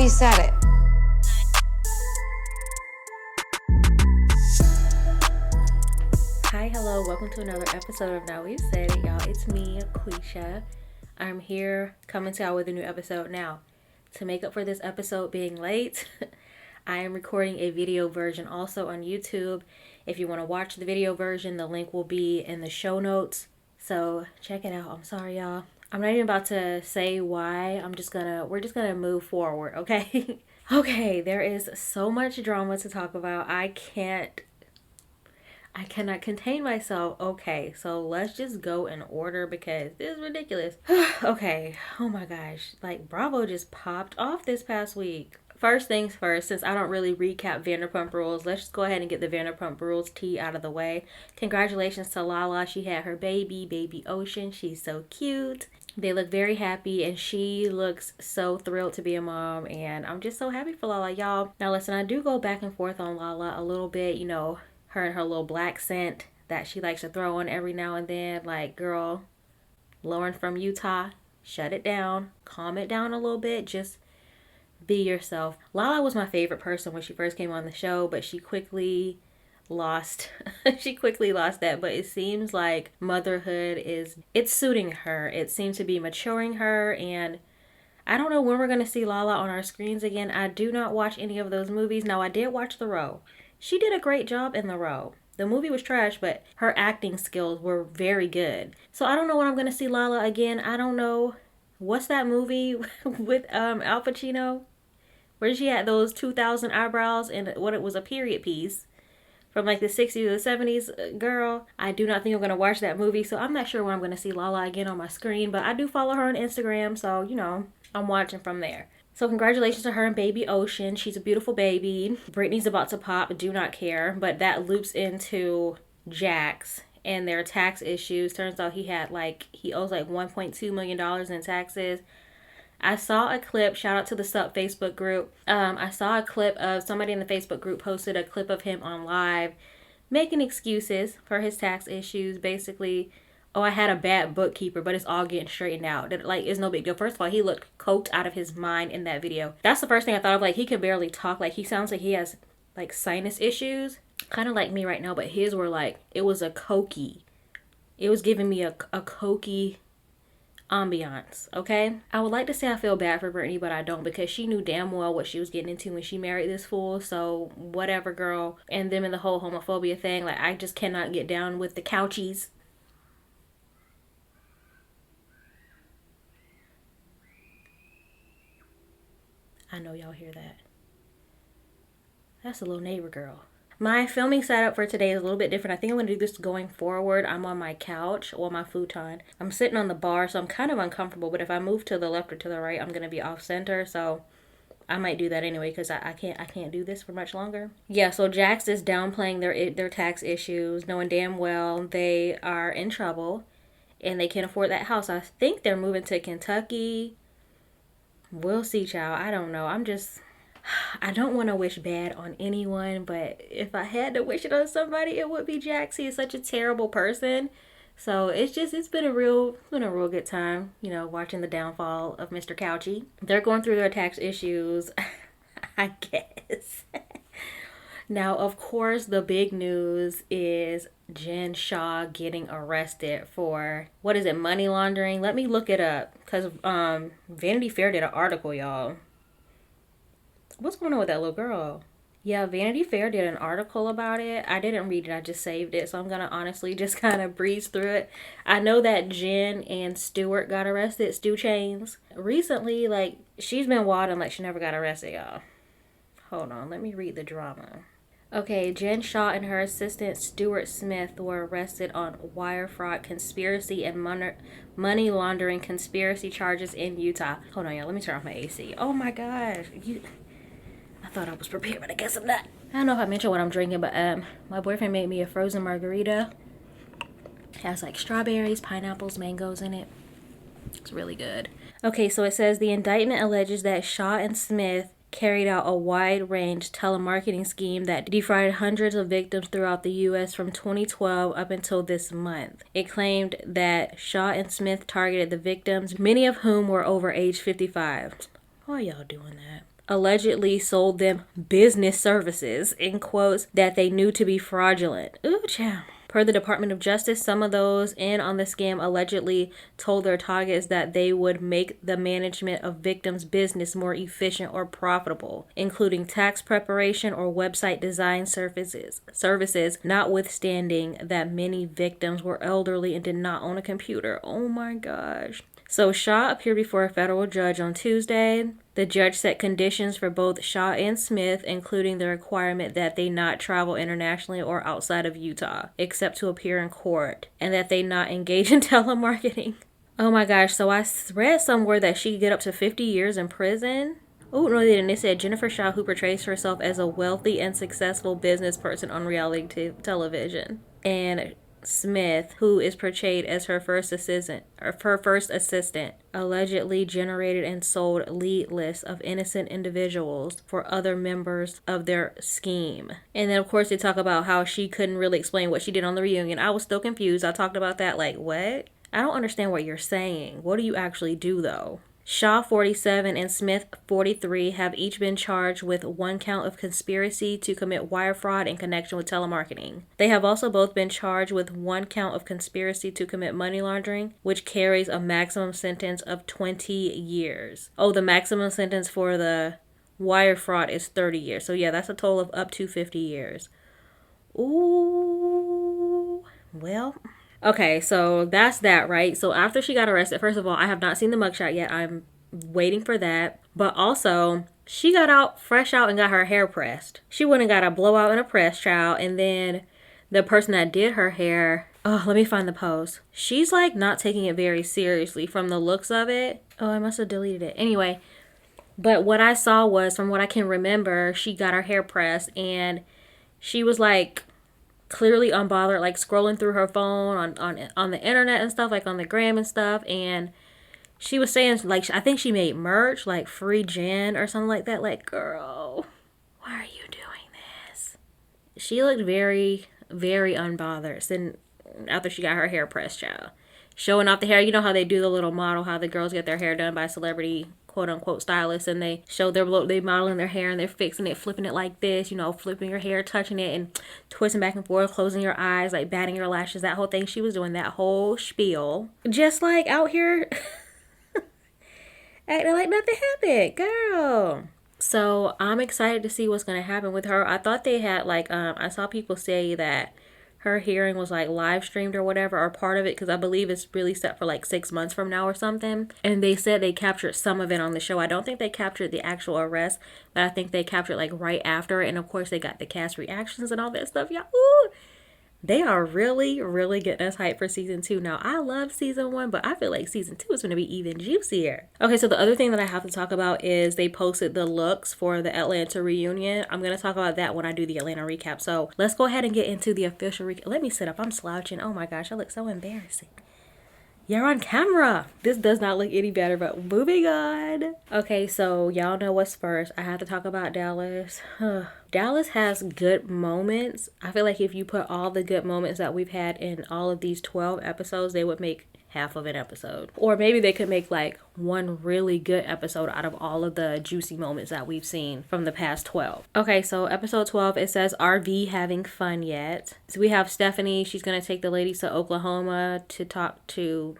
we said it. Hi, hello, welcome to another episode of Now We've Said It, y'all. It's me, Quisha. I'm here coming to y'all with a new episode. Now, to make up for this episode being late, I am recording a video version also on YouTube. If you want to watch the video version, the link will be in the show notes. So check it out. I'm sorry, y'all. I'm not even about to say why. We're just gonna move forward, okay? Okay, there is so much drama to talk about. I cannot contain myself. Okay, so let's just go in order because this is ridiculous. Okay, oh my gosh. Like, Bravo just popped off this past week. First things first, since I don't really recap Vanderpump Rules, let's just go ahead and get the Vanderpump Rules tea out of the way. Congratulations to Lala. She had her baby Ocean. She's so cute. They look very happy, and she looks so thrilled to be a mom, and I'm just so happy for Lala, y'all. Now, listen, I do go back and forth on Lala a little bit, you know, her and her little black scent that she likes to throw on every now and then. Like, girl, Lauren from Utah, shut it down. Calm it down a little bit. Just be yourself. Lala was my favorite person when she first came on the show, but she quickly lost that. But it seems like motherhood it's suiting her. It seems to be maturing her, and I don't know when we're going to see Lala on our screens again. I do not watch any of those movies. Now, I did watch The Row. She did a great job in The Row. The movie was trash, but her acting skills were very good. So I don't know when I'm going to see Lala again. I don't know. What's that movie with Al Pacino? Where she had those 2,000 eyebrows and what it was, a period piece from like the 60s or the 70s. Girl, I do not think I'm going to watch that movie. So I'm not sure when I'm going to see Lala again on my screen. But I do follow her on Instagram. So, you know, I'm watching from there. So congratulations to her and baby Ocean. She's a beautiful baby. Brittany's about to pop, do not care. But that loops into Jax and their tax issues. Turns out he owes like $1.2 million in taxes. I saw a clip, shout out to the Sup Facebook group. I saw a clip of somebody in the Facebook group posted a clip of him on live making excuses for his tax issues. Basically, oh, I had a bad bookkeeper, but it's all getting straightened out. That, like, it's no big deal. First of all, he looked coked out of his mind in that video. That's the first thing I thought of. Like, he can barely talk. Like, he sounds like he has, like, sinus issues. Kind of like me right now, but his were, like, it was a cokey. It was giving me a cokey ambiance, okay? I would like to say I feel bad for Brittany, but I don't, because she knew damn well what she was getting into when she married this fool. So, whatever, girl. And them and the whole homophobia thing. Like, I just cannot get down with the couchies. I know y'all hear that. That's a little neighbor girl. My filming setup for today is a little bit different. I think I'm going to do this going forward. I'm on my couch or my futon. I'm sitting on the bar, so I'm kind of uncomfortable. But if I move to the left or to the right, I'm going to be off center. So I might do that anyway because I can't do this for much longer. Yeah, so Jax is downplaying their tax issues, knowing damn well they are in trouble and they can't afford that house. I think they're moving to Kentucky. We'll see, child. I don't know. I don't want to wish bad on anyone, but if I had to wish it on somebody, it would be Jax. He is such a terrible person. So it's been a real good time, you know, watching the downfall of Mr. Couchy. They're going through their tax issues, I guess. Now, of course, the big news is Jen Shah getting arrested for, what is it, money laundering? Let me look it up, because Vanity Fair did an article, y'all. What's going on with that little girl? Yeah, Vanity Fair did an article about it. I didn't read it. I just saved it. So I'm going to honestly just kind of breeze through it. I know that Jen and Stewart got arrested. Stu Chains. Recently, like, she's been wilding like she never got arrested, y'all. Hold on. Let me read the drama. Okay, Jen Shah and her assistant Stuart Smith were arrested on wire fraud, conspiracy, and money laundering conspiracy charges in Utah. Hold on, y'all. Let me turn off my AC. Oh my gosh. I thought I was prepared, but I guess I'm not. I don't know if I mentioned what I'm drinking, but my boyfriend made me a frozen margarita. It has like strawberries, pineapples, mangoes in it. It's really good. Okay, so it says the indictment alleges that Shah and Smith carried out a wide-range telemarketing scheme that defrauded hundreds of victims throughout the U.S. from 2012 up until this month. It claimed that Shah and Smith targeted the victims, many of whom were over age 55. Why are y'all doing that? allegedly sold them business services, in quotes, that they knew to be fraudulent. Ooh, child. Per the Department of Justice, some of those in on the scam allegedly told their targets that they would make the management of victims' business more efficient or profitable, including tax preparation or website design services, notwithstanding that many victims were elderly and did not own a computer. Oh my gosh. So Shah appeared before a federal judge on Tuesday. The judge set conditions for both Shah and Smith, including the requirement that they not travel internationally or outside of Utah, except to appear in court, and that they not engage in telemarketing. Oh my gosh, so I read somewhere that she could get up to 50 years in prison. Oh, no, they didn't. They said Jennifer Shah, who portrays herself as a wealthy and successful business person on reality television. And Smith, who is portrayed as her first assistant, allegedly generated and sold lead lists of innocent individuals for other members of their scheme. And then, of course, they talk about how she couldn't really explain what she did on the reunion. I was still confused. I talked about that, like, what? I don't understand what you're saying. What do you actually do, though? Shah, 47, and Smith, 43, have each been charged with one count of conspiracy to commit wire fraud in connection with telemarketing. They have also both been charged with one count of conspiracy to commit money laundering, which carries a maximum sentence of 20 years. Oh, the maximum sentence for the wire fraud is 30 years. So yeah, that's a total of up to 50 years. Ooh, well... Okay, so that's that, right? So after she got arrested, first of all, I have not seen the mugshot yet. I'm waiting for that. But also, she got out, fresh out, and got her hair pressed. She went and got a blowout and a press, child. And then the person that did her hair, oh, let me find the post. She's like not taking it very seriously from the looks of it. Oh, I must have deleted it. Anyway, but what I saw was, from what I can remember, she got her hair pressed and she was like... clearly unbothered, like scrolling through her phone on the internet and stuff, like on the gram and stuff, and she was saying, like, I think she made merch, like free gin or something like that. Like, girl, why are you doing this? She looked very, very unbothered. Then after she got her hair pressed, child, showing off the hair. You know how they do the little model, how the girls get their hair done by celebrity quote unquote stylists, and they show they modeling their hair and they're fixing it, flipping it like this, you know, flipping your hair, touching it and twisting back and forth, closing your eyes, like batting your lashes, that whole thing. She was doing that whole spiel, just like out here acting like nothing happened, girl. So I'm excited to see what's going to happen with her. I thought they had like I saw people say that her hearing was like live streamed or whatever, or part of it, because I believe it's really set for like 6 months from now or something. And they said they captured some of it on the show. I don't think they captured the actual arrest, but I think they captured like right after it. And of course they got the cast reactions and all that stuff. Yeah, ooh, they are really, really getting us hyped for season 2. Now, I love season 1, but I feel like season 2 is going to be even juicier. Okay, so the other thing that I have to talk about is they posted the looks for the Atlanta reunion. I'm going to talk about that when I do the Atlanta recap. So let's go ahead and get into the official recap. Let me sit up. I'm slouching. Oh my gosh, I look so embarrassing. You're on camera. This does not look any better, but moving on. Okay, so y'all know what's first. I have to talk about Dallas. Dallas has good moments. I feel like if you put all the good moments that we've had in all of these 12 episodes, they would make half of an episode. Or maybe they could make like one really good episode out of all of the juicy moments that we've seen from the past 12. Okay, so episode 12, it says RV having fun yet. So we have Stephanie. She's going to take the ladies to Oklahoma to talk to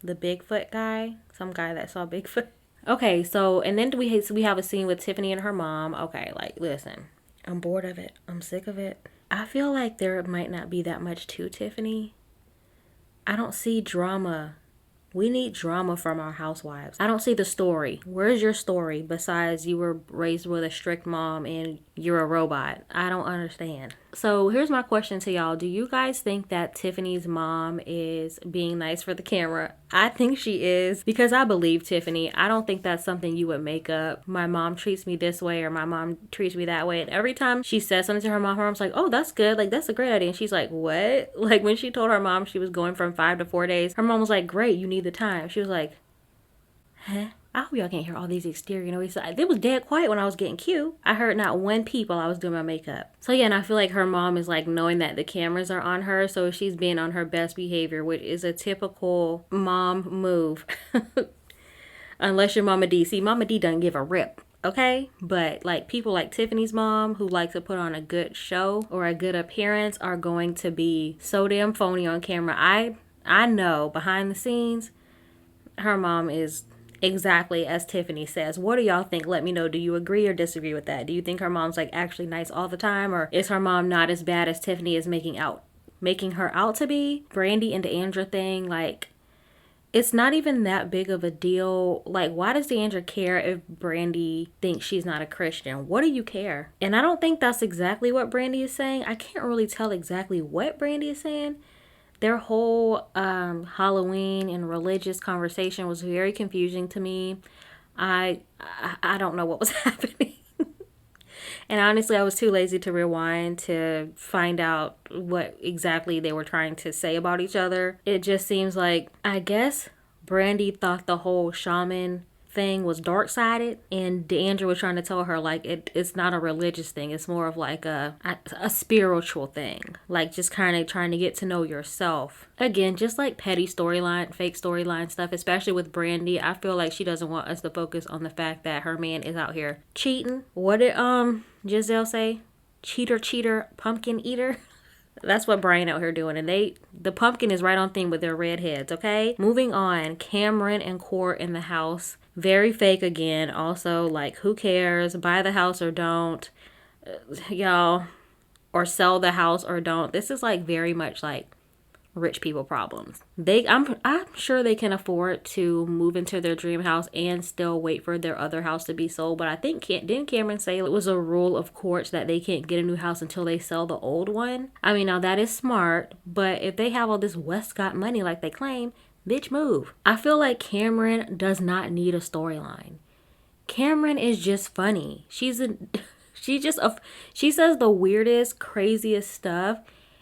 the Bigfoot guy. Some guy that saw Bigfoot. Okay, so, and then we have a scene with Tiffany and her mom. Okay, like, listen, I'm bored of it. I'm sick of it. I feel like there might not be that much to Tiffany. I don't see drama. We need drama from our housewives. I don't see the story. Where's your story besides you were raised with a strict mom and you're a robot? I don't understand. So here's my question to y'all. Do you guys think that Tiffany's mom is being nice for the camera? I think she is, because I believe Tiffany. I don't think that's something you would make up. My mom treats me this way or my mom treats me that way. And every time she says something to her mom's like, oh, that's good. Like, that's a great idea. And she's like, what? Like, when she told her mom she was going from 5 to 4 days, her mom was like, great, you need the time. She was like, huh? I hope y'all can't hear all these exterior noises. It was dead quiet when I was getting cute. I heard not one peep while I was doing my makeup. So yeah, and I feel like her mom is like knowing that the cameras are on her, so she's being on her best behavior, which is a typical mom move. Unless you're Mama D. See, Mama D doesn't give a rip. okay? But like people like Tiffany's mom who like to put on a good show or a good appearance are going to be so damn phony on camera. I know behind the scenes her mom is exactly as Tiffany says. What do y'all think? Let me know. Do you agree or disagree with that? Do you think her mom's like actually nice all the time, or is her mom not as bad as Tiffany is making her out to be? Brandy and Deandra thing, like, it's not even that big of a deal. Like, why does Deandra care if Brandy thinks she's not a Christian? What do you care? And I don't think that's exactly what Brandy is saying. I can't really tell exactly what Brandy is saying. Their whole Halloween and religious conversation was very confusing to me. I don't know what was happening. And honestly, I was too lazy to rewind to find out what exactly they were trying to say about each other. It just seems like, I guess, Brandy thought the whole shaman thing was dark-sided, and Deandra was trying to tell her like it's not a religious thing, it's more of like a spiritual thing, like just kind of trying to get to know yourself. Again, just like petty storyline, fake storyline stuff, especially with Brandy. I feel like she doesn't want us to focus on the fact that her man is out here cheating. What did Giselle say? Cheater, pumpkin eater. That's what Brian out here doing. And the pumpkin is right on theme with their red heads, okay? Moving on, Cameron and Court in the house. Very fake again. Also, like, who cares? Buy the house or don't. Y'all. Or sell the house or don't. This is like very much like rich people problems. I'm sure they can afford to move into their dream house and still wait for their other house to be sold. But I think didn't Cameron say it was a rule of courts that they can't get a new house until they sell the old one? I mean, now that is smart, but if they have all this Westcott money like they claim, bitch, move. I feel like Cameron does not need a storyline. Cameron is just funny. She says the weirdest, craziest stuff.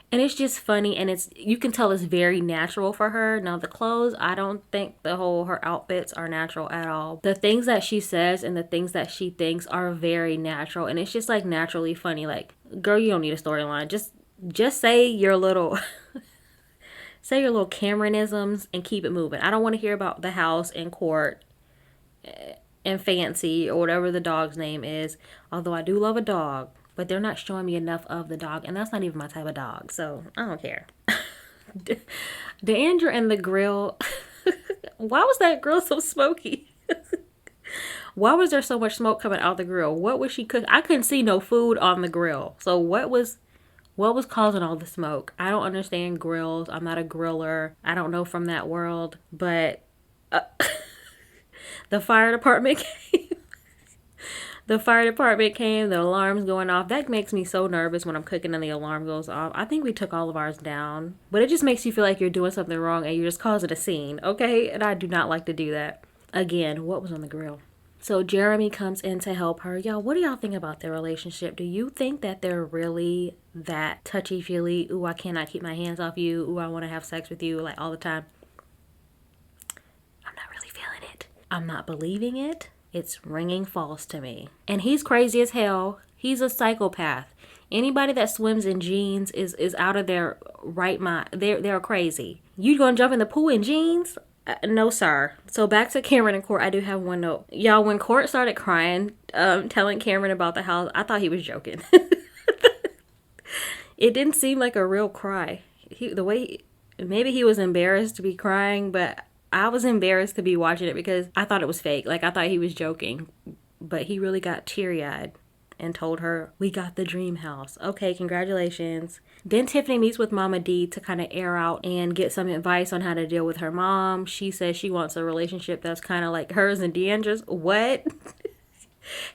And it's just funny, and you can tell it's very natural for her. Now, the clothes, I don't think her outfits are natural at all. The things that she says and the things that she thinks are very natural, and it's just like naturally funny. Like, girl, you don't need a storyline. Just say your little say your little Cameronisms and keep it moving. I don't want to hear about the house and Court and Fancy or whatever the dog's name is. Although I do love a dog. But they're not showing me enough of the dog. And that's not even my type of dog. So I don't care. Deandra and the grill. Why was that grill so smoky? Why was there so much smoke coming out the grill? What was she cooking? I couldn't see no food on the grill. So what was causing all the smoke? I don't understand grills. I'm not a griller. I don't know from that world. But the fire department came. The fire department came, the alarm's going off. That makes me so nervous when I'm cooking and the alarm goes off. I think we took all of ours down. But it just makes you feel like you're doing something wrong and you're just causing a scene, okay? And I do not like to do that. Again, what was on the grill? So Jeremy comes in to help her. Y'all, what do y'all think about their relationship? Do you think that they're really that touchy-feely? Ooh, I cannot keep my hands off you. Ooh, I want to have sex with you, like, all the time. I'm not really feeling it. I'm not believing it. It's ringing false to me. And he's crazy as hell. He's a psychopath. Anybody that swims in jeans is out of their right mind. They're crazy. You gonna jump in the pool in jeans? No, sir. So back to Cameron and Court. I do have one note. Y'all, when Court started crying, telling Cameron about the house, I thought he was joking. It didn't seem like a real cry. Maybe he was embarrassed to be crying, but I was embarrassed to be watching it because I thought it was fake. Like, I thought he was joking. But he really got teary-eyed and told her, we got the dream house. Okay, congratulations. Then Tiffany meets with Mama D to kind of air out and get some advice on how to deal with her mom. She says she wants a relationship that's kind of like hers and Deandra's. What?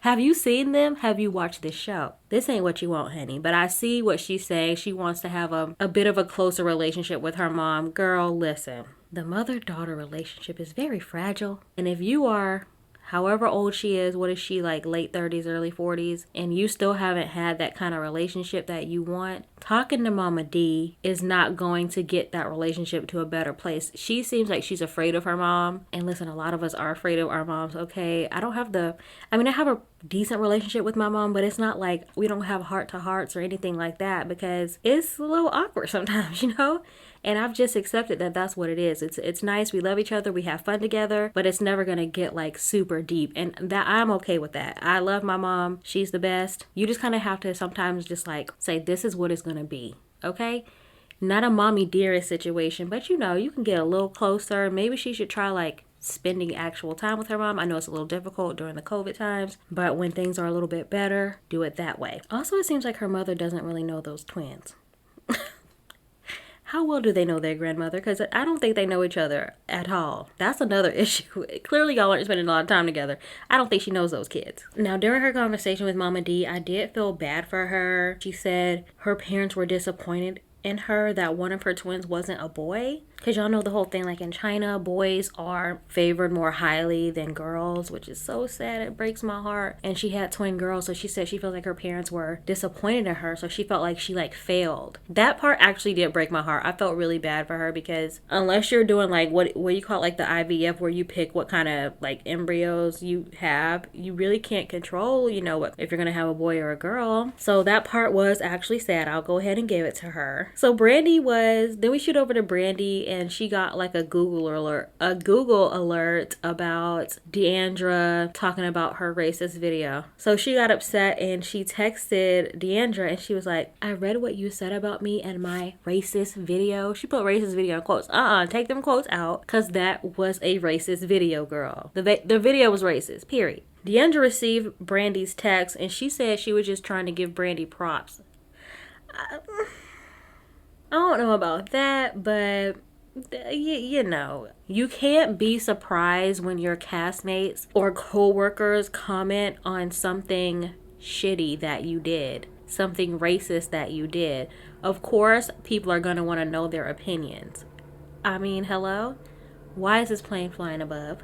Have you seen them? Have you watched this show? This ain't what you want, honey. But I see what she's saying. She wants to have a bit of a closer relationship with her mom. Girl, listen. The mother-daughter relationship is very fragile. And if you are, however old she is, what is she, like late 30s, early 40s, and you still haven't had that kind of relationship that you want, talking to Mama D is not going to get that relationship to a better place. She seems like she's afraid of her mom. And listen, a lot of us are afraid of our moms, okay? I have a decent relationship with my mom, but it's not like we don't have heart-to-hearts or anything like that because it's a little awkward sometimes, you know? And I've just accepted that that's what it is. It's nice. We love each other. We have fun together, but it's never going to get like super deep. And that I'm okay with that. I love my mom. She's the best. You just kind of have to sometimes just like say, this is what it's going to be. Okay? Not a mommy dearest situation, but you know, you can get a little closer. Maybe she should try like spending actual time with her mom. I know it's a little difficult during the COVID times, but when things are a little bit better, do it that way. Also, it seems like her mother doesn't really know those twins. How well do they know their grandmother? Because I don't think they know each other at all. That's another issue. Clearly, y'all aren't spending a lot of time together. I don't think she knows those kids. Now, during her conversation with Mama D, I did feel bad for her. She said her parents were disappointed in her that one of her twins wasn't a boy. Because y'all know the whole thing, like in China, boys are favored more highly than girls, which is so sad. It breaks my heart. And she had twin girls, so she said she felt like her parents were disappointed in her, so she felt like she like failed. That part actually did break my heart. I felt really bad for her because unless you're doing like what you call like the IVF, where you pick what kind of like embryos you have, you really can't control, you know, what if you're gonna have a boy or a girl. So that part was actually sad. I'll go ahead and give it to her. So then we shoot over to Brandy, and she got like a Google alert about Deandra talking about her racist video. So she got upset and she texted Deandra and she was like, I read what you said about me and my racist video. She put racist video in quotes. Take them quotes out, because that was a racist video, girl. The video was racist, period. Deandra received Brandy's text and she said she was just trying to give Brandy props. I don't know about that, but you know, you can't be surprised when your castmates or co-workers comment on something shitty that you did, something racist that you did. Of course, people are going to want to know their opinions. I mean, hello? Why is this plane flying above?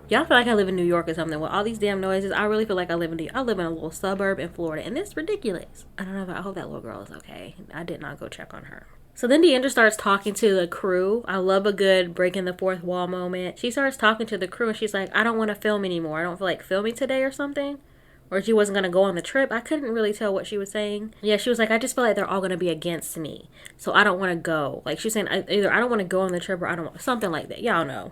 Y'all feel like I live in New York or something with all these damn noises. I really feel like I live in a little suburb in Florida, and it's ridiculous. I don't know, but I hope that little girl is okay. I did not go check on her. So then Deandra starts talking to the crew. I love a good breaking the fourth wall moment. She starts talking to the crew and she's like, I don't want to film anymore. I don't feel like filming today or something. Or she wasn't going to go on the trip. I couldn't really tell what she was saying. Yeah, she was like, I just feel like they're all going to be against me. So I don't want to go. Like she's saying either I don't want to go on the trip or I don't want, something like that. Y'all know.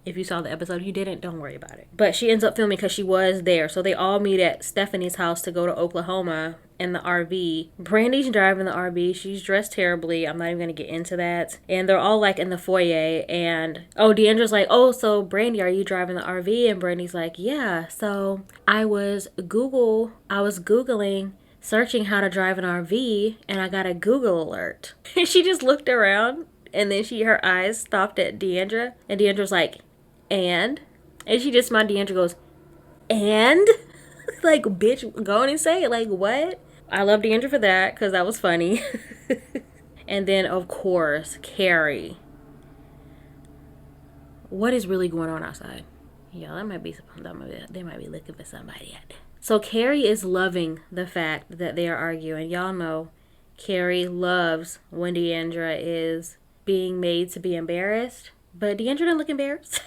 If you saw the episode, you didn't, don't worry about it. But she ends up filming because she was there. So they all meet at Stephanie's house to go to Oklahoma in the RV. Brandy's driving the RV. She's dressed terribly. I'm not even going to get into that. And they're all like in the foyer. And Deandra's like, so Brandy, are you driving the RV? And Brandy's like, yeah. So I was Googling, searching how to drive an RV, and I got a Google alert. She just looked around, and then her eyes stopped at Deandra. And Deandra's like, and she just smiled. Deandra goes, and? Like, bitch, go on and say it. Like, what? I love Deandra for that, because that was funny. And then, of course, Carrie. What is really going on outside? Yeah, they might be looking for somebody out there. So Carrie is loving the fact that they are arguing. Y'all know Carrie loves when Deandra is being made to be embarrassed. But Deandra didn't look embarrassed.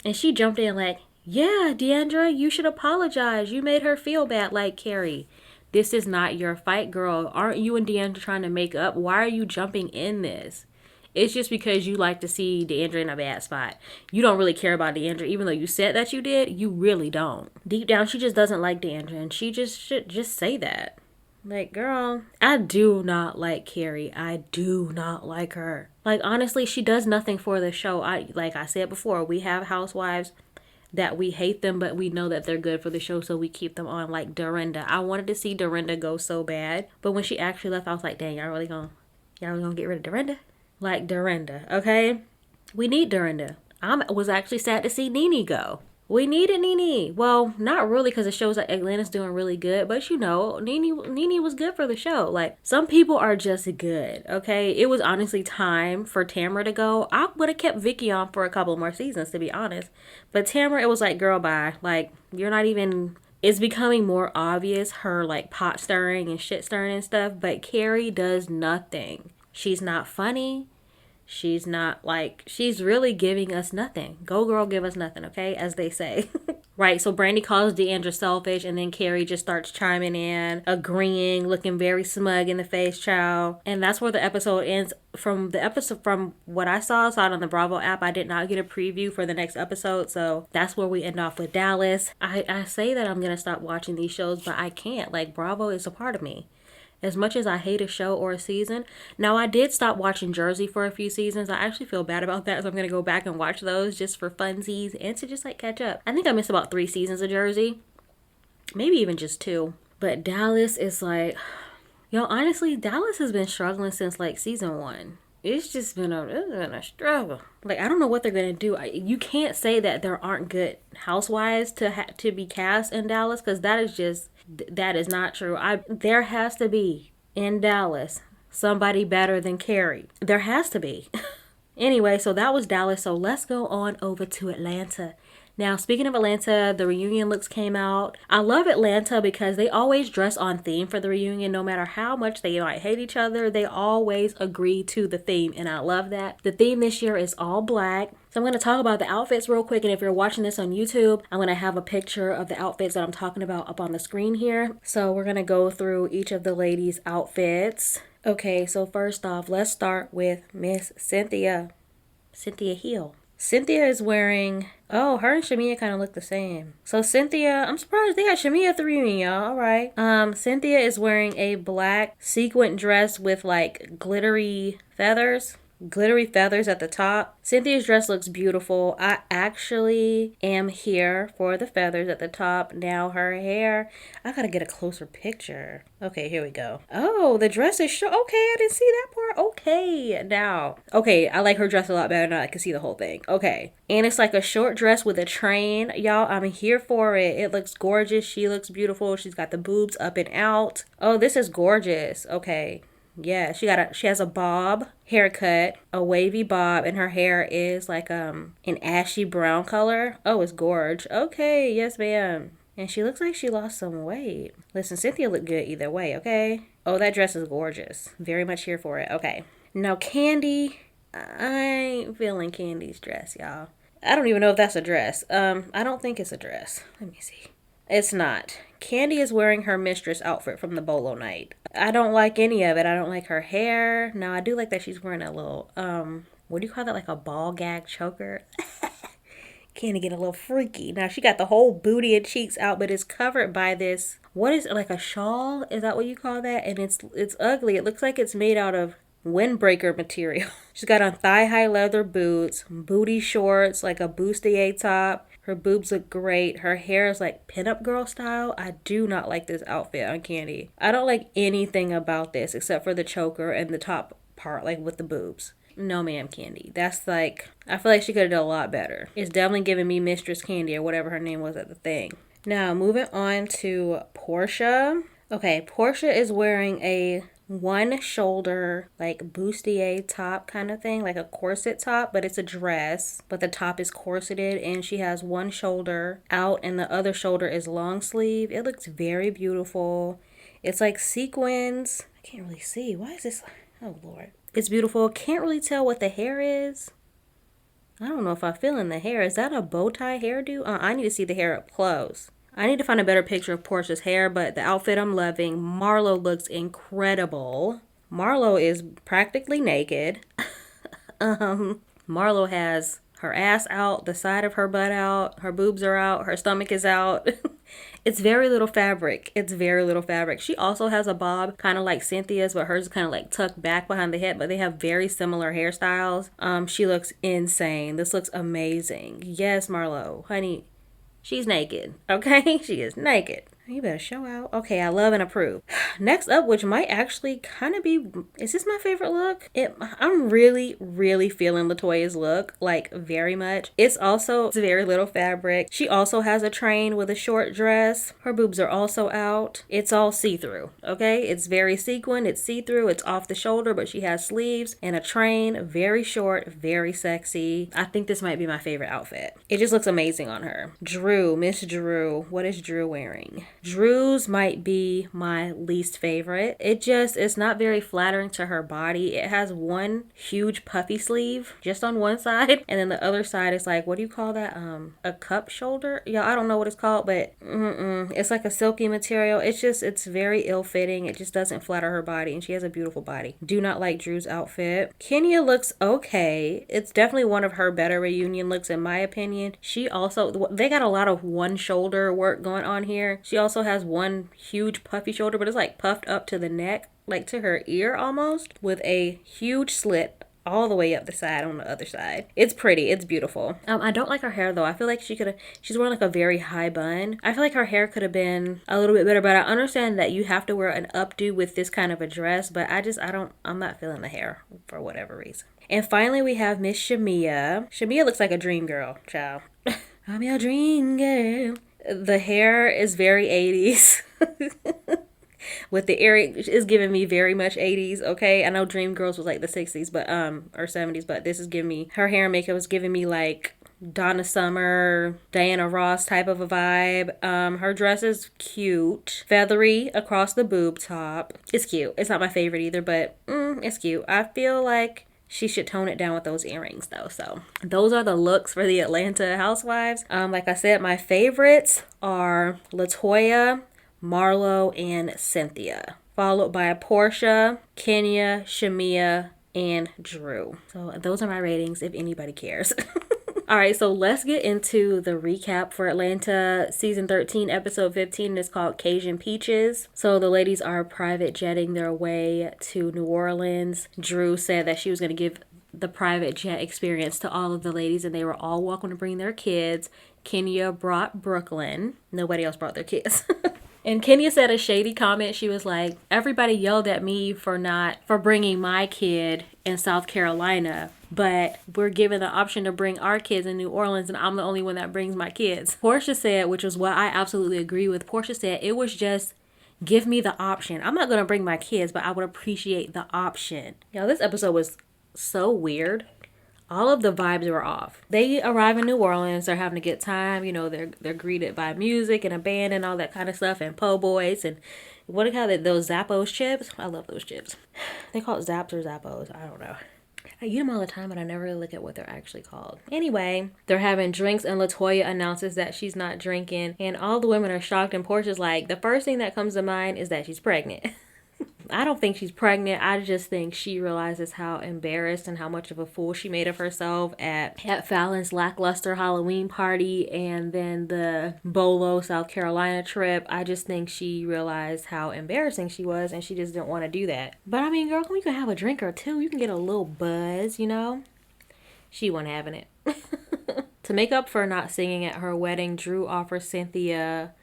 And she jumped in like, yeah, Deandra, you should apologize. You made her feel bad. Like, Carrie, this is not your fight, girl. Aren't you and Deandra trying to make up? Why are you jumping in this? It's just because you like to see Deandra in a bad spot. You don't really care about Deandra, even though you said that you did. You really don't. Deep down, she just doesn't like Deandra, and she just should just say that. Like, girl, I do not like Carrie. I do not like her. Like, honestly, she does nothing for the show. Like I said before, we have housewives that we hate them, but we know that they're good for the show, so we keep them on. Like Dorinda. I wanted to see Dorinda go so bad, but when she actually left, I was like, dang, y'all really gonna get rid of Dorinda? Like Dorinda, okay? We need Dorinda. I was actually sad to see Nene go. We needed Nene. Well, not really, because it shows that Atlanta's doing really good. But you know, Nene was good for the show. Like, some people are just good, okay? It was honestly time for Tamara to go. I would have kept Vicky on for a couple more seasons, to be honest. But Tamara, it was like, girl, bye. Like, you're not even... It's becoming more obvious, her, like, pot stirring and shit stirring and stuff. But Carrie does nothing. She's not funny. She's not, like, she's really giving us nothing. Go girl, give us nothing, okay? As they say. Right, so Brandy calls Deandra selfish, and then Carrie just starts chiming in, agreeing, looking very smug in the face, child. And that's where the episode ends. From what I saw it on the Bravo app, I did not get a preview for the next episode, so that's where we end off with Dallas. I say that I'm gonna stop watching these shows, but I can't. Like, Bravo is a part of me. As much as I hate a show or a season. Now, I did stop watching Jersey for a few seasons. I actually feel bad about that, so I'm going to go back and watch those just for funsies and to just like catch up. I think I missed about 3 seasons of Jersey. Maybe even just 2. But Dallas is like, yo, honestly, Dallas has been struggling since like season 1. It's been a struggle. Like, I don't know what they're gonna do. You can't say that there aren't good housewives to be cast in Dallas, because that is not true. There has to be in Dallas somebody better than Carrie. There has to be. Anyway, so that was Dallas. So let's go on over to Atlanta. Now, speaking of Atlanta, the reunion looks came out. I love Atlanta because they always dress on theme for the reunion. No matter how much they might hate each other, they always agree to the theme, and I love that. The theme this year is all black. So I'm going to talk about the outfits real quick, and if you're watching this on YouTube, I'm going to have a picture of the outfits that I'm talking about up on the screen here. So we're going to go through each of the ladies' outfits. Okay, so first off, let's start with Miss Cynthia Hill. Cynthia is wearing, oh, her and Shamia kind of look the same. So Cynthia, I'm surprised they had Shamia at the reunion, y'all. All right. Cynthia is wearing a black sequin dress with like glittery feathers at the top. Cynthia's dress looks beautiful. I actually am here for the feathers at the top. Now her hair, I gotta get a closer picture. Okay, here we go. Oh, the dress is short. Okay, I didn't see that part. Okay, now. Okay, I like her dress a lot better now I can see the whole thing. Okay. And it's like a short dress with a train. Y'all, I'm here for it. It looks gorgeous. She looks beautiful. She's got the boobs up and out. Oh, this is gorgeous. Okay. Yeah, she has a bob haircut, a wavy bob, and her hair is like an ashy brown color. Oh, it's gorge. Okay, yes ma'am. And she looks like she lost some weight. Listen, Cynthia looked good either way, okay? Oh, that dress is gorgeous. Very much here for it. Okay. Now Candy, I ain't feeling Candy's dress, y'all. I don't even know if that's a dress. I don't think it's a dress. Let me see. It's not. Candy is wearing her mistress outfit from the bolo night. I don't like any of it. I don't like her hair. Now, I do like that she's wearing a little, what do you call that? Like a ball gag choker? Candy get a little freaky. Now, she got the whole booty and cheeks out, but it's covered by this, what is it, like a shawl? Is that what you call that? And it's ugly. It looks like it's made out of windbreaker material. She's got on thigh-high leather boots, booty shorts, like a bustier top. Her boobs look great. Her hair is like pinup girl style. I do not like this outfit on Candy. I don't like anything about this except for the choker and the top part, like with the boobs. No, ma'am, Candy. That's like, I feel like she could have done a lot better. It's definitely giving me Mistress Candy or whatever her name was at the thing. Now, moving on to Portia. Okay, Portia is wearing a one shoulder like bustier top kind of thing, like a corset top, but it's a dress, but the top is corseted, and she has one shoulder out and the other shoulder is long sleeve. It looks very beautiful. It's like sequins. I can't really see. Why is this? Oh Lord. It's beautiful. Can't really tell what the hair is. I don't know if I'm feeling the hair. Is that a bow tie hairdo? I need to see the hair up close. I need to find a better picture of Portia's hair, but the outfit I'm loving. Marlo looks incredible. Marlo is practically naked. Marlo has her ass out, the side of her butt out, her boobs are out, her stomach is out. It's very little fabric. She also has a bob, kind of like Cynthia's, but hers is kind of like tucked back behind the head, but they have very similar hairstyles. She looks insane. This looks amazing. Yes, Marlo, honey. She's naked, okay? She is naked. You better show out. Okay, I love and approve. Next up, which might actually kind of be, is this my favorite look? I'm really, really feeling LaToya's look, like very much. It's very little fabric. She also has a train with a short dress. Her boobs are also out. It's all see-through, okay? It's very sequined, it's see-through, it's off the shoulder, but she has sleeves and a train, very short, very sexy. I think this might be my favorite outfit. It just looks amazing on her. Miss Drew, what is Drew wearing? Drew's might be my least favorite. It's not very flattering to her body. It has one huge puffy sleeve just on one side, and then the other side is like, what do you call that? A cup shoulder? Yeah, I don't know what it's called, but it's like a silky material. It's very ill-fitting. It just doesn't flatter her body, and she has a beautiful body. Do not like Drew's outfit. Kenya looks okay. It's definitely one of her better reunion looks in my opinion. They got a lot of one shoulder work going on here. She also has one huge puffy shoulder, but it's like puffed up to the neck, like to her ear almost, with a huge slit all the way up the side on the other side. It's pretty. It's beautiful. I don't like her hair though. I feel like she's wearing like a very high bun. I feel like her hair could have been a little bit better, but I understand that you have to wear an updo with this kind of a dress, but I'm not feeling the hair for whatever reason. And finally we have Miss Shamia. Shamia looks like a dream girl, child. I'm your dream girl. The hair is very 80s. With the earring is giving me very much 80s, okay? I know Dream Girls was like the 60s, but or 70s, but this is giving me, her hair and makeup was giving me like Donna Summer, Diana Ross type of a vibe. Her dress is cute. Feathery across the boob top. It's cute. It's not my favorite either, but it's cute. I feel like she should tone it down with those earrings though. So those are the looks for the Atlanta Housewives. Like I said, my favorites are LaToya, Marlo, and Cynthia, followed by Portia, Kenya, Shamia, and Drew. So those are my ratings if anybody cares. All right, so let's get into the recap for Atlanta season 13, episode 15. It's called Cajun Peaches. So the ladies are private jetting their way to New Orleans. Drew said that she was going to give the private jet experience to all of the ladies, and they were all welcome to bring their kids. Kenya brought Brooklyn. Nobody else brought their kids. And Kenya said a shady comment. She was like, everybody yelled at me for bringing my kid in South Carolina, but we're given the option to bring our kids in New Orleans, and I'm the only one that brings my kids. Portia said, which was what I absolutely agree with, Portia said, it was just, give me the option. I'm not going to bring my kids, but I would appreciate the option. This episode was so weird. All of the vibes were off. They arrive in New Orleans. They're having a good time. They're greeted by music and a band and all that kind of stuff, and po' boys and what do you call it? Those Zappos chips. I love those chips. They call it Zaps or Zappos. I don't know. I eat them all the time, but I never really look at what they're actually called. Anyway, they're having drinks, and LaToya announces that she's not drinking, and all the women are shocked, and Portia's like, the first thing that comes to mind is that she's pregnant. I don't think she's pregnant. I just think she realizes how embarrassed and how much of a fool she made of herself at Fallon's lackluster Halloween party and then the Bolo, South Carolina trip. I just think she realized how embarrassing she was, and she just didn't want to do that. But I mean, girl, you can have a drink or two. You can get a little buzz, She wasn't having it. To make up for not singing at her wedding, Drew offers Cynthia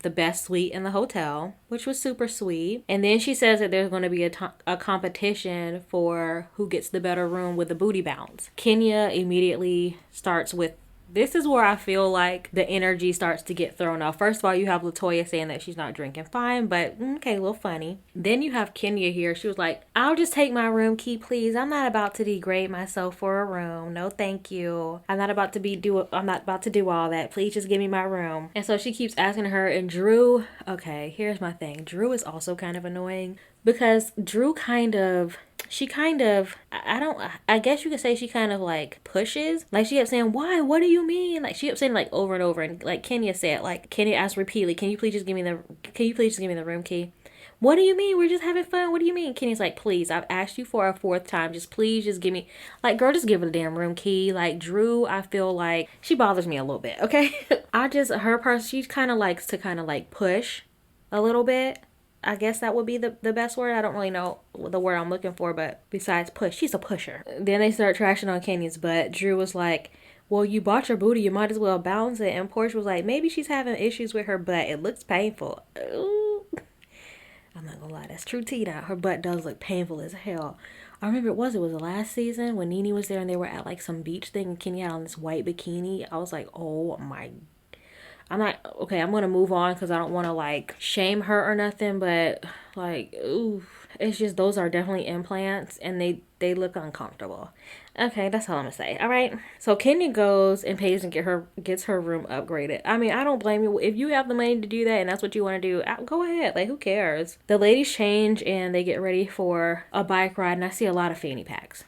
the best suite in the hotel, which was super sweet. And then she says that there's going to be a competition for who gets the better room with the booty bounce. Kenya immediately starts with, this is where I feel like the energy starts to get thrown off. First of all, you have LaToya saying that she's not drinking, fine, but okay, a little funny. Then you have Kenya here. She was like, I'll just take my room key, please. I'm not about to degrade myself for a room. No, thank you. I'm not about to do all that. Please just give me my room. And so she keeps asking her, and Drew, okay, here's my thing. Drew is also kind of annoying because Drew I guess you could say she kind of like pushes. Like she kept saying, why? What do you mean? Like she kept saying like over and over. And like Kenya asked repeatedly, can you please just give me the room key? What do you mean? We're just having fun. What do you mean? Kenya's like, please, I've asked you for a fourth time. Just give me, like, girl, just give her the damn room key. Like Drew, I feel like she bothers me a little bit. Okay. She kind of likes to kind of like push a little bit. I guess that would be the best word. I don't really know the word I'm looking for, but besides push, she's a pusher. Then they start trashing on Kenya's butt. Drew was like, well, you bought your booty, you might as well bounce it. And Portia was like, maybe she's having issues with her butt. It looks painful. Ooh. I'm not gonna lie, that's true tea now. Her butt does look painful as hell. I remember it was the last season when Nene was there and they were at like some beach thing and Kenya had on this white bikini. I was like, oh my, I'm gonna move on because I don't want to like shame her or nothing, but like, ooh, it's just, those are definitely implants and they look uncomfortable. Okay, that's all I'm gonna say. All right. So Kenya goes and pays and gets her room upgraded. I mean, I don't blame you. If you have the money to do that and that's what you want to do, go ahead. Like, who cares? The ladies change and they get ready for a bike ride, and I see a lot of fanny packs.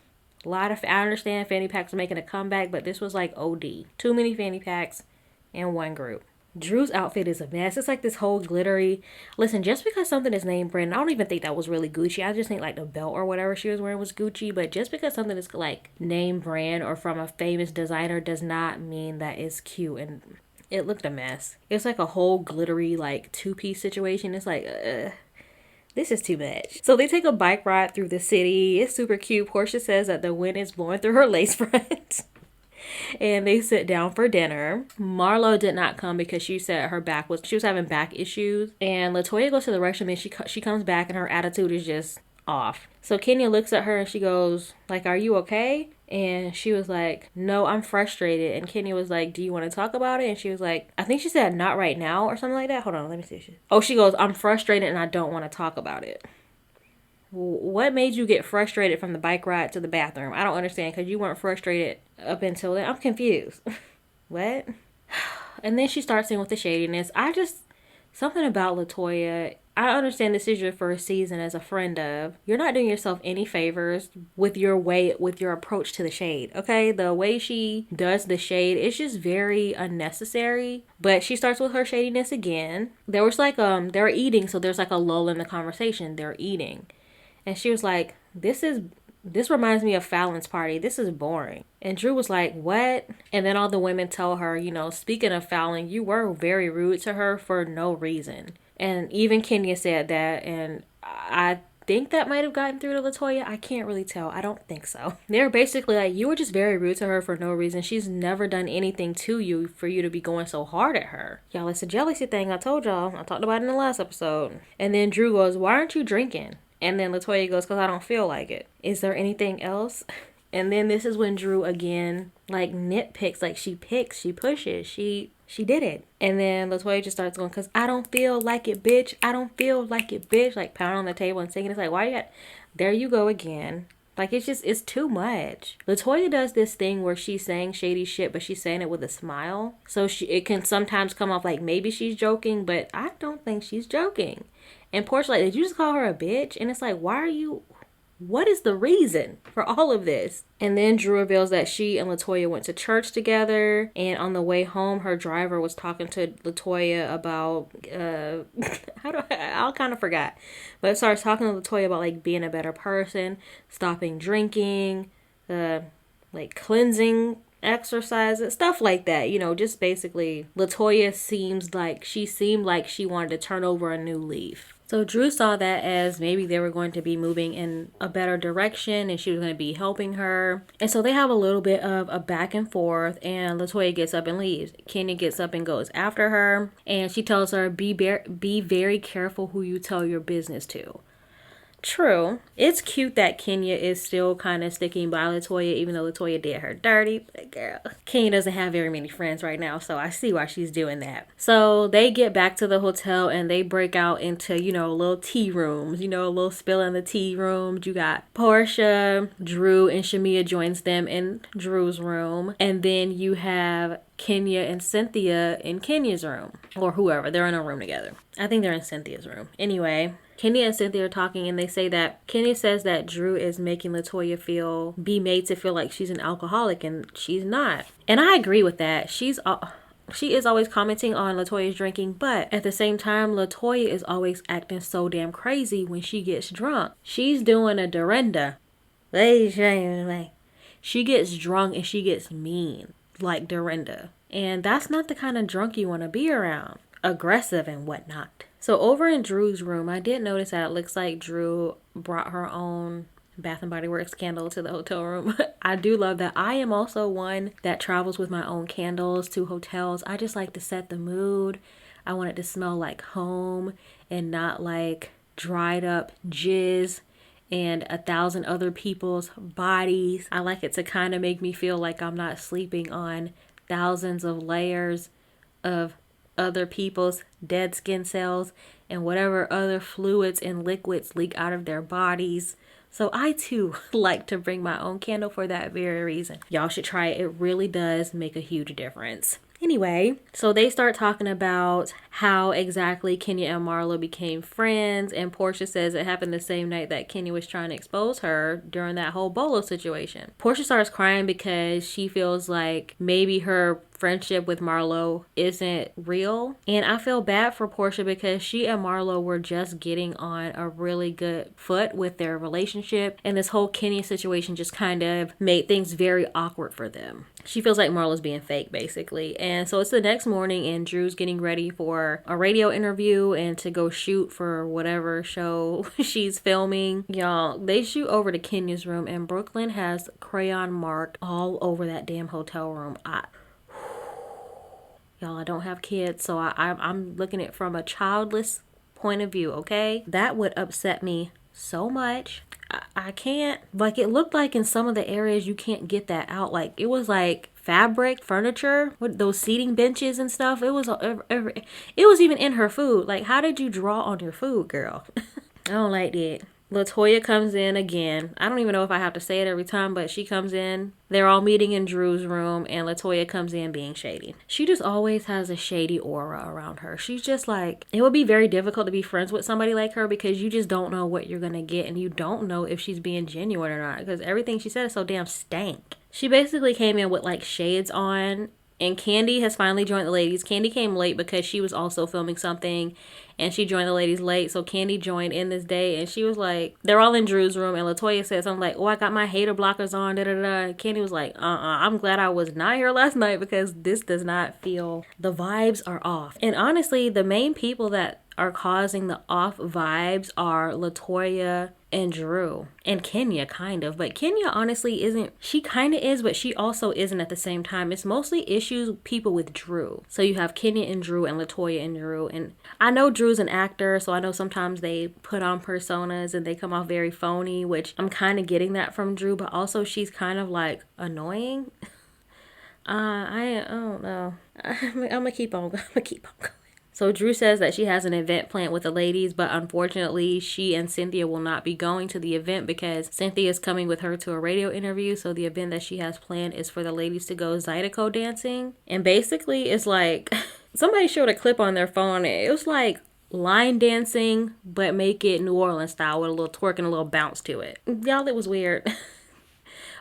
I understand fanny packs are making a comeback, but this was like OD. Too many fanny packs in one group. Drew's outfit is a mess. It's like this whole glittery. Listen, just because something is name brand, I don't even think that was really Gucci. I just think like the belt or whatever she was wearing was Gucci. But just because something is like name brand or from a famous designer does not mean that it's cute. And it looked a mess. It's like a whole glittery like two-piece situation. It's like, this is too much. So they take a bike ride through the city. It's super cute. Portia says that the wind is blowing through her lace front. And they sit down for dinner. Marlo did not come because she said she was having back issues. And Latoya goes to the restroom and she comes back and her attitude is just off. So Kenya looks at her and she goes, like, are you okay? And she was like, no, I'm frustrated. And Kenya was like, do you want to talk about it? And she was like, I think she said not right now or something like that. Hold on, let me see. She goes, I'm frustrated and I don't want to talk about it. What made you get frustrated from the bike ride to the bathroom? I don't understand, because you weren't frustrated up until then. I'm confused. What? And then she starts in with the shadiness. Something about Latoya. I understand this is your first season as a friend of. You're not doing yourself any favors with your approach to the shade, okay? The way she does the shade is just very unnecessary. But she starts with her shadiness again. There was like, they're eating, so there's like a lull in the conversation. They're eating. And she was like, this reminds me of Fallon's party. This is boring. And Drew was like, what? And then all the women tell her, speaking of Fallon, you were very rude to her for no reason. And even Kenya said that. And I think that might have gotten through to Latoya. I can't really tell. I don't think so. They're basically like, you were just very rude to her for no reason. She's never done anything to you for you to be going so hard at her. Y'all, it's a jealousy thing. I told y'all. I talked about it in the last episode. And then Drew goes, why aren't you drinking? And then Latoya goes, because I don't feel like it. Is there anything else? And then this is when Drew again, like, nitpicks. Like, she picks, she pushes, she did it. And then Latoya just starts going, because I don't feel like it, bitch. I don't feel like it, bitch. Like, pounding on the table and singing. It's like, why you got... There you go again. Like, it's too much. Latoya does this thing where she's saying shady shit, but she's saying it with a smile. So it can sometimes come off like maybe she's joking, but I don't think she's joking. And Portia, like, did you just call her a bitch? And it's like, what is the reason for all of this? And then Drew reveals that she and Latoya went to church together. And on the way home, her driver was talking to Latoya about, I kind of forgot. But starts talking to Latoya about, like, being a better person, stopping drinking, like, cleansing exercises, stuff like that. Just basically, Latoya seemed like she wanted to turn over a new leaf. So Drew saw that as maybe they were going to be moving in a better direction and she was going to be helping her. And so they have a little bit of a back and forth, and Latoya gets up and leaves. Kenya gets up and goes after her, and she tells her, be very careful who you tell your business to. True. It's cute that Kenya is still kind of sticking by Latoya, even though Latoya did her dirty. But girl, Kenya doesn't have very many friends right now, so I see why she's doing that. So they get back to the hotel and they break out into, little tea rooms, a little spill in the tea rooms. You got Portia, Drew, and Shamia joins them in Drew's room. And then you have Kenya and Cynthia in Kenya's room, or whoever. They're in a room together. I think they're in Cynthia's room. Anyway, Kenya and Cynthia are talking, and they say that Kenya says that Drew is making Latoya be made to feel like she's an alcoholic, and she's not. And I agree with that. She is always commenting on Latoya's drinking, but at the same time, Latoya is always acting so damn crazy when she gets drunk. She's doing a Dorinda. She gets drunk and she gets mean, like Dorinda. And that's not the kind of drunk you want to be around. Aggressive and whatnot. So over in Drew's room, I did notice that it looks like Drew brought her own Bath and Body Works candle to the hotel room. I do love that. I am also one that travels with my own candles to hotels. I just like to set the mood. I want it to smell like home and not like dried up jizz and 1,000 other people's bodies. I like it to kind of make me feel like I'm not sleeping on thousands of layers of other people's dead skin cells and whatever other fluids and liquids leak out of their bodies. So I too like to bring my own candle for that very reason. Y'all should try it. It really does make a huge difference. Anyway, so they start talking about how exactly Kenya and Marlo became friends, and Portia says it happened the same night that Kenya was trying to expose her during that whole Bolo situation. Portia starts crying because she feels like maybe her friendship with Marlo isn't real. And I feel bad for Portia because she and Marlo were just getting on a really good foot with their relationship, and this whole Kenya situation just kind of made things very awkward for them. She feels like Marlo's being fake, basically. And so it's the next morning, and Drew's getting ready for a radio interview and to go shoot for whatever show she's filming. Y'all, they shoot over to Kenya's room, and Brooklyn has crayon marked all over that damn hotel room. Y'all, I don't have kids, so I'm looking at it from a childless point of view, okay? That would upset me so much. I can't, like, it looked like in some of the areas you can't get that out. Like, it was like fabric, furniture, with those seating benches and stuff. It was even in her food. Like, how did you draw on your food, girl? I don't like that. Latoya comes in again. I don't even know if I have to say it every time, but she comes in. They're all meeting in Drew's room, and Latoya comes in being shady. She just always has a shady aura around her. She's just like, it would be very difficult to be friends with somebody like her because you just don't know what you're going to get, and you don't know if she's being genuine or not because everything she said is so damn stank. She basically came in with like shades on, and Candy has finally joined the ladies. Candy came late because she was also filming something, and she joined the ladies late. So Candy joined in this day, and she was like, they're all in Drew's room, and Latoya said something like, oh, I got my hater blockers on, da-da-da. Candy was like, I'm glad I was not here last night because this does not feel, the vibes are off. And honestly, the main people that are causing the off vibes are Latoya and Drew and Kenya, kind of. But Kenya honestly isn't. She kind of is, but she also isn't at the same time. It's mostly issues people with Drew. So you have Kenya and Drew and Latoya and Drew. And I know Drew's an actor, so I know sometimes they put on personas and they come off very phony, which I'm kind of getting that from Drew. But also she's kind of like annoying. I don't know. I'm gonna keep on going. So Drew says that she has an event planned with the ladies, but unfortunately she and Cynthia will not be going to the event because Cynthia is coming with her to a radio interview. So the event that she has planned is for the ladies to go Zydeco dancing. And basically it's like, somebody showed a clip on their phone. It was like line dancing, but make it New Orleans style with a little twerk and a little bounce to it. Y'all, it was weird.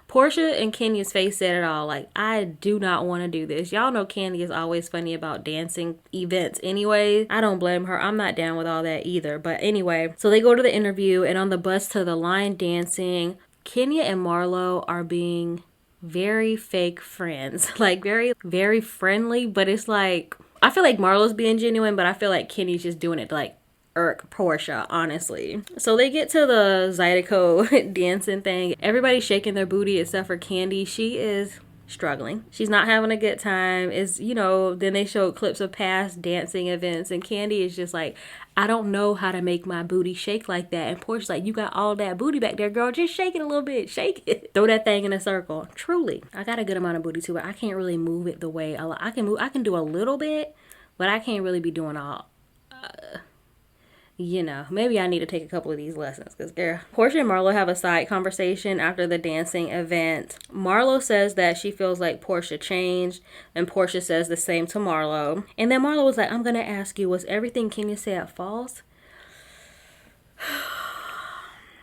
Portia and Kenya's face said it all. Like, I do not want to do this. Y'all know Candy is always funny about dancing events anyway. I don't blame her. I'm not down with all that either. But anyway, so they go to the interview, and on the bus to the line dancing, Kenya and Marlo are being very fake friends. Like, very, very friendly. But it's like, I feel like Marlo's being genuine, but I feel like Kenya's just doing it to like irk Portia, honestly. So they get to the Zydeco dancing thing. Everybody's shaking their booty except for Candy. She is struggling. She's not having a good time. Is, you know, then they show clips of past dancing events, and Candy is just like, I don't know how to make my booty shake like that. And Portia's like, you got all that booty back there, girl. Just shake it a little bit. Shake it. Throw that thing in a circle. Truly, I got a good amount of booty too, but I can't really move it the way I can move. I can do a little bit, but I can't really be doing all. You know, maybe I need to take a couple of these lessons because, girl. Portia and Marlo have a side conversation after the dancing event. Marlo says that she feels like Portia changed, and Portia says the same to Marlo. And then Marlo was like, I'm going to ask you, was everything Kenya said false?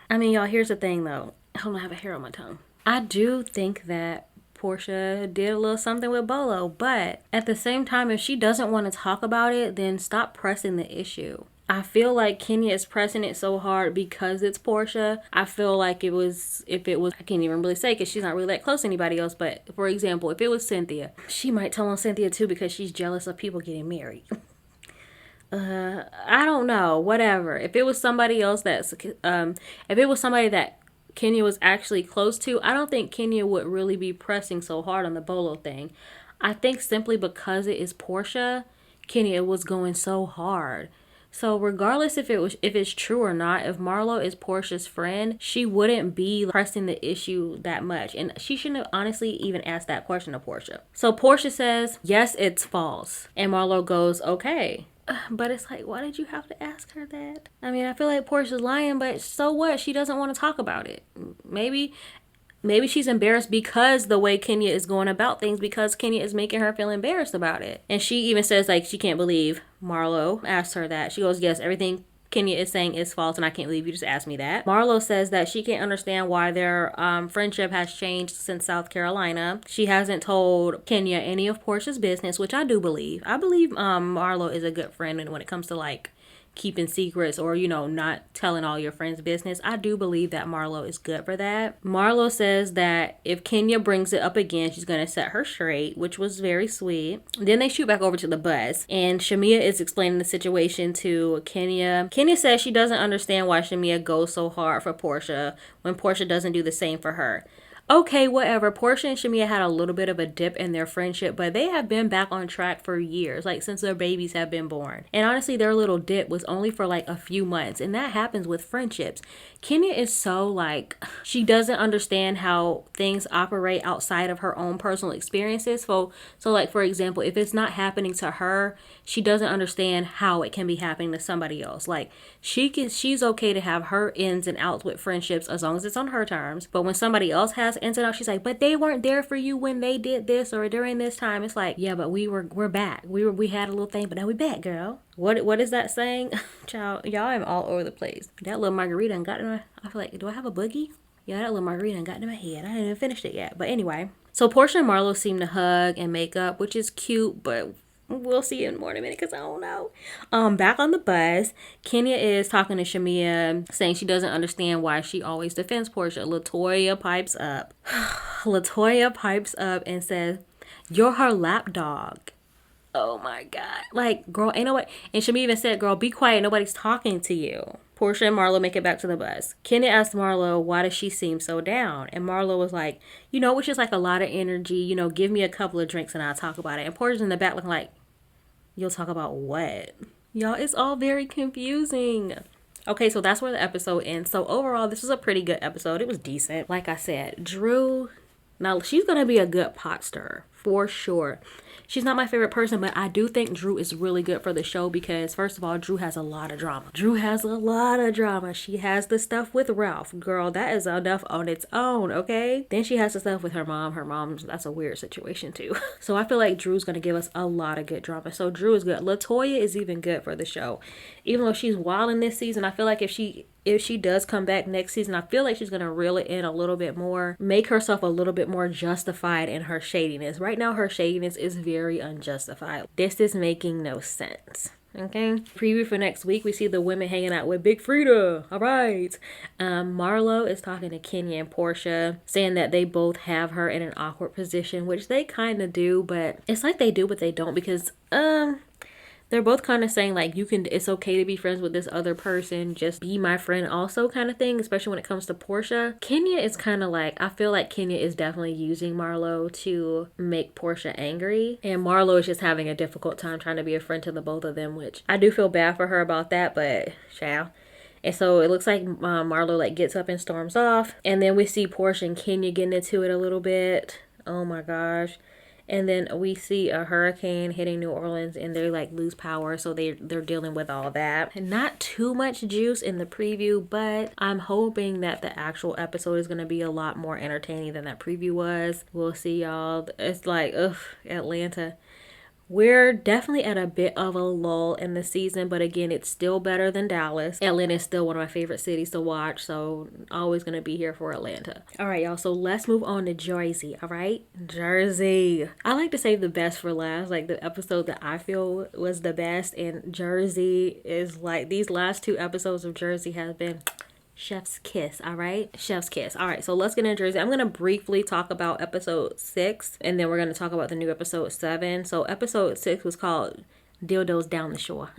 I mean, y'all, here's the thing, though. Hold on, I have a hair on my tongue. I do think that Portia did a little something with Bolo, but at the same time, if she doesn't want to talk about it, then stop pressing the issue. I feel like Kenya is pressing it so hard because it's Portia. I feel like if it was, I can't even really say because she's not really that close to anybody else. But for example, if it was Cynthia, she might tell on Cynthia too because she's jealous of people getting married. I don't know, whatever. If it was somebody else if it was somebody that Kenya was actually close to, I don't think Kenya would really be pressing so hard on the Bolo thing. I think simply because it is Portia, Kenya was going so hard. So regardless if it's true or not, if Marlo is Portia's friend, she wouldn't be pressing the issue that much. And she shouldn't have honestly even asked that question of Portia. So Portia says, yes, it's false. And Marlo goes, okay. But it's like, why did you have to ask her that? I mean, I feel like Portia's lying, but so what? She doesn't want to talk about it. Maybe she's embarrassed because the way Kenya is going about things, because Kenya is making her feel embarrassed about it. And she even says, like, she can't believe Marlo asked her that. She goes, yes, everything Kenya is saying is false, and I can't believe you just asked me that. Marlo says that she can't understand why their friendship has changed since South Carolina. She hasn't told Kenya any of Portia's business, which I do believe. I believe Marlo is a good friend, and when it comes to like keeping secrets or, you know, not telling all your friends' business, I do believe that Marlo is good for that. Marlo says that if Kenya brings it up again, she's going to set her straight, which was very sweet. Then they shoot back over to the bus, and Shamia is explaining the situation to Kenya. Kenya says she doesn't understand why Shamia goes so hard for Portia when Portia doesn't do the same for her. Okay, whatever. Portia and Shamia had a little bit of a dip in their friendship, but they have been back on track for years, like since their babies have been born. And honestly, their little dip was only for like a few months, and that happens with friendships. Kenya is so like, she doesn't understand how things operate outside of her own personal experiences. So like, for example, if it's not happening to her, she doesn't understand how it can be happening to somebody else. Like, she's okay to have her ins and outs with friendships as long as it's on her terms. But when somebody else has ins and outs, she's like, but they weren't there for you when they did this or during this time. It's like, yeah, but we're back. We had a little thing, but now we back, girl. What is that saying? Child, y'all, I'm all over the place. That little margarita and got in my, I feel like, do I have a boogie? Yeah, that little margarita and got into my head. I hadn't even finished it yet. But anyway, so Portia and Marlo seem to hug and make up, which is cute, but we'll see in more in a minute because I don't know. Back on the bus, Kenya is talking to Shamia, saying she doesn't understand why she always defends Portia. Latoya pipes up. Latoya pipes up and says, "You're her lap dog." Oh my God. Like, girl, ain't nobody. And Shamia even said, girl, be quiet. Nobody's talking to you. Portia and Marlo make it back to the bus. Kenya asked Marlo, why does she seem so down? And Marlo was like, you know, which is like a lot of energy. You know, give me a couple of drinks and I'll talk about it. And Portia's in the back looking like, you'll talk about what? Y'all, it's all very confusing. Okay, so that's where the episode ends. So overall, this was a pretty good episode. It was decent. Like I said, Drew, now she's going to be a good pot stirrer for sure. She's not my favorite person, but I do think Drew is really good for the show because, first of all, Drew has a lot of drama. She has the stuff with Ralph. Girl, that is enough on its own, okay? Then she has the stuff with her mom. Her mom, that's a weird situation too. So I feel like Drew's going to give us a lot of good drama. So Drew is good. Latoya is even good for the show. Even though she's wild in this season, I feel like if she does come back next season, I feel like she's going to reel it in a little bit more, make herself a little bit more justified in her shadiness. Right now, her shadiness is very unjustified. This is making no sense. Okay. Preview for next week, we see the women hanging out with Big Frida. All right. Marlo is talking to Kenya and Portia, saying that they both have her in an awkward position, which they kind of do, but it's like they do, but they don't because, they're both kind of saying like, it's okay to be friends with this other person, just be my friend also kind of thing, especially when it comes to Portia. Kenya is kind of like, I feel like Kenya is definitely using Marlo to make Portia angry, and Marlo is just having a difficult time trying to be a friend to the both of them, which I do feel bad for her about that, but ciao. And so it looks like Marlo like gets up and storms off, and then we see Portia and Kenya getting into it a little bit. Oh my gosh. And then we see a hurricane hitting New Orleans and they like lose power. So they're dealing with all that. And not too much juice in the preview, but I'm hoping that the actual episode is going to be a lot more entertaining than that preview was. We'll see, y'all. It's like, ugh, Atlanta. We're definitely at a bit of a lull in the season, but again, it's still better than Dallas. Atlanta is still one of my favorite cities to watch, so always going to be here for Atlanta. All right, y'all, so let's move on to Jersey, all right? Jersey. I like to save the best for last, like the episode that I feel was the best, and Jersey is like, these last two episodes of Jersey have been chef's kiss, all right? Chef's kiss. All right, so let's get into Jersey. I'm going to briefly talk about episode 6, and then we're going to talk about the new episode 7. So episode 6 was called Dildos Down the Shore.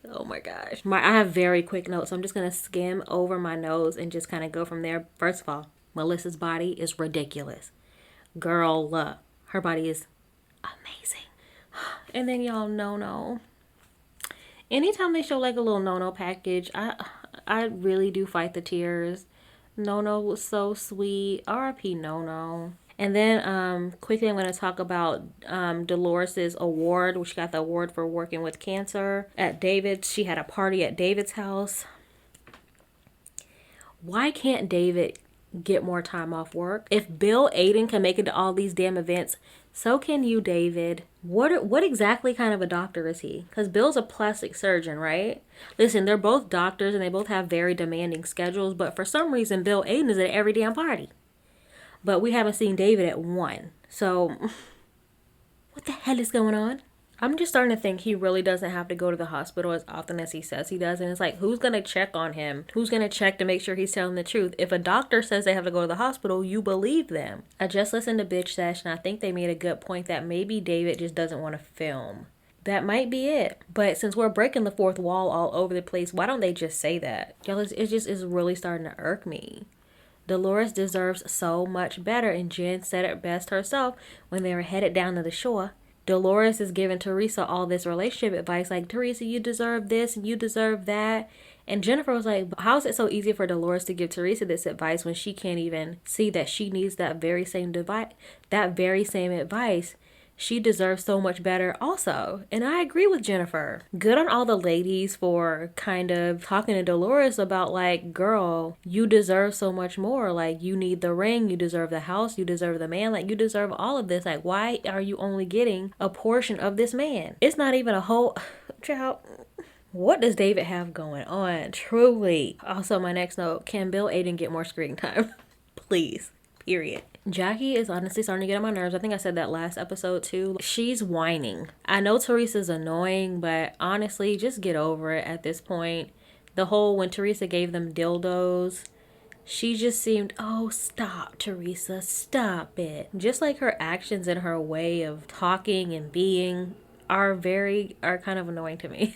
Oh my gosh. I have very quick notes, so I'm just going to skim over my notes and just kind of go from there. First of all, Melissa's body is ridiculous. Girl, her body is amazing. And then y'all, no. Anytime they show like a little no package, I really do fight the tears. No was so sweet. R.I.P. No. And then quickly I'm going to talk about Dolores's award, which got the award for working with cancer at David's. She had a party at David's house. Why can't David get more time off work? If Bill Aiden can make it to all these damn events, so can you, David. What exactly kind of a doctor is he? Because Bill's a plastic surgeon, right? Listen, they're both doctors and they both have very demanding schedules, but for some reason Bill Aiden is at every damn party. But we haven't seen David at one. So what the hell is going on? I'm just starting to think he really doesn't have to go to the hospital as often as he says he does. And it's like, who's going to check on him? Who's going to check to make sure he's telling the truth? If a doctor says they have to go to the hospital, you believe them. I just listened to Bitch Sesh, and I think they made a good point that maybe David just doesn't want to film. That might be it. But since we're breaking the fourth wall all over the place, why don't they just say that? Y'all, it just is really starting to irk me. Dolores deserves so much better, and Jen said it best herself when they were headed down to the shore. Dolores is giving Teresa all this relationship advice, like, Teresa, you deserve this and you deserve that. And Jennifer was like, how is it so easy for Dolores to give Teresa this advice when she can't even see that she needs that very same advice? She deserves so much better also. And I agree with Jennifer. Good on all the ladies for kind of talking to Dolores about, like, girl, you deserve so much more. Like, you need the ring, you deserve the house, you deserve the man, like, you deserve all of this. Like, why are you only getting a portion of this man? It's not even a whole... Child, what does David have going on? Truly. Also, my next note, can Bill Aiden get more screen time? Please. Period. Jackie is honestly starting to get on my nerves. I think I said that last episode too. She's whining. I know Teresa's annoying, but honestly, just get over it at this point. The whole when Teresa gave them dildos, she just seemed, oh, stop, Teresa, stop it. Just like her actions and her way of talking and being are kind of annoying to me.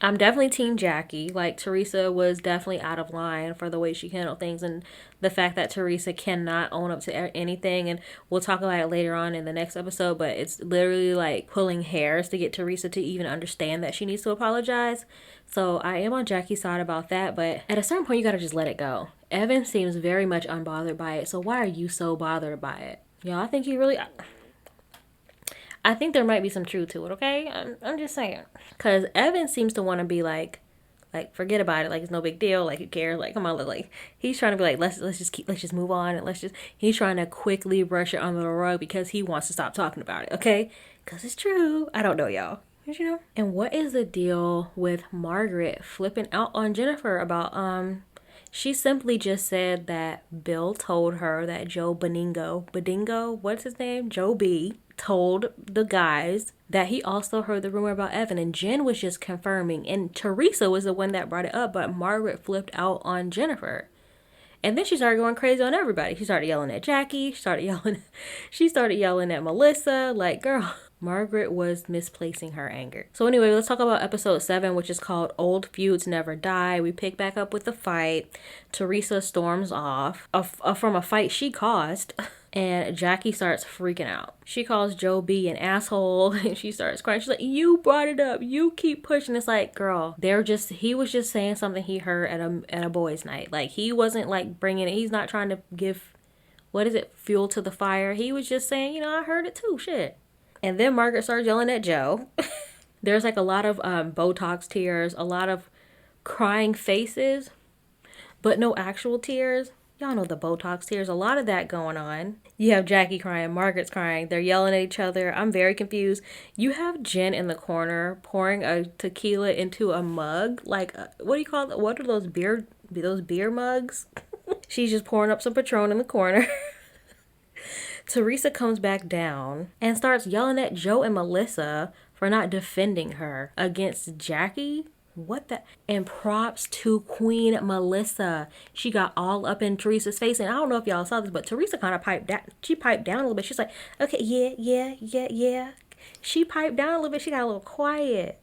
I'm definitely team Jackie. Like, Teresa was definitely out of line for the way she handled things, and the fact that Teresa cannot own up to anything, and we'll talk about it later on in the next episode, but it's literally like pulling hairs to get Teresa to even understand that she needs to apologize. So I am on Jackie's side about that, but at a certain point you gotta just let it go. Evan seems very much unbothered by it, so why are you so bothered by it? Y'all, I think there might be some truth to it, okay? I'm just saying. Because Evan seems to want to be like, forget about it. Like, it's no big deal. Like, who cares? Like, come on. Like, he's trying to be like, let's just move on. And he's trying to quickly brush it under the rug because he wants to stop talking about it, okay? Because it's true. I don't know, y'all. You know? And what is the deal with Margaret flipping out on Jennifer about, she simply just said that Bill told her that Joe Badingo, what's his name? Joe B, told the guys that he also heard the rumor about Evan, and Jen was just confirming, and Teresa was the one that brought it up, but Margaret flipped out on Jennifer. And then she started going crazy on everybody. She started yelling at Jackie, she started yelling at Melissa, like, girl. Margaret was misplacing her anger. So anyway, let's talk about episode 7, which is called Old Feuds Never Die. We pick back up with the fight. Teresa storms off from a fight she caused. And Jackie starts freaking out. She calls Joe B an asshole. And she starts crying. She's like, you brought it up. You keep pushing. It's like, girl, he was just saying something he heard at a boys' night. Like, he wasn't like bringing it. He's not trying to give, fuel to the fire. He was just saying, I heard it too. Shit. And then Margaret starts yelling at Joe. There's like a lot of Botox tears, a lot of crying faces, but no actual tears. Y'all know the Botox tears, a lot of that going on. You have Jackie crying, Margaret's crying, they're yelling at each other. I'm very confused. You have Jen in the corner pouring a tequila into a mug. Like, what do you call it? What are those beer mugs? She's just pouring up some Patron in the corner. Teresa comes back down and starts yelling at Joe and Melissa for not defending her against Jackie. What the? And props to Queen Melissa. She got all up in Teresa's face. And I don't know if y'all saw this, but Teresa kind of piped down. She piped down a little bit. She's like, okay, yeah. She piped down a little bit. She got a little quiet,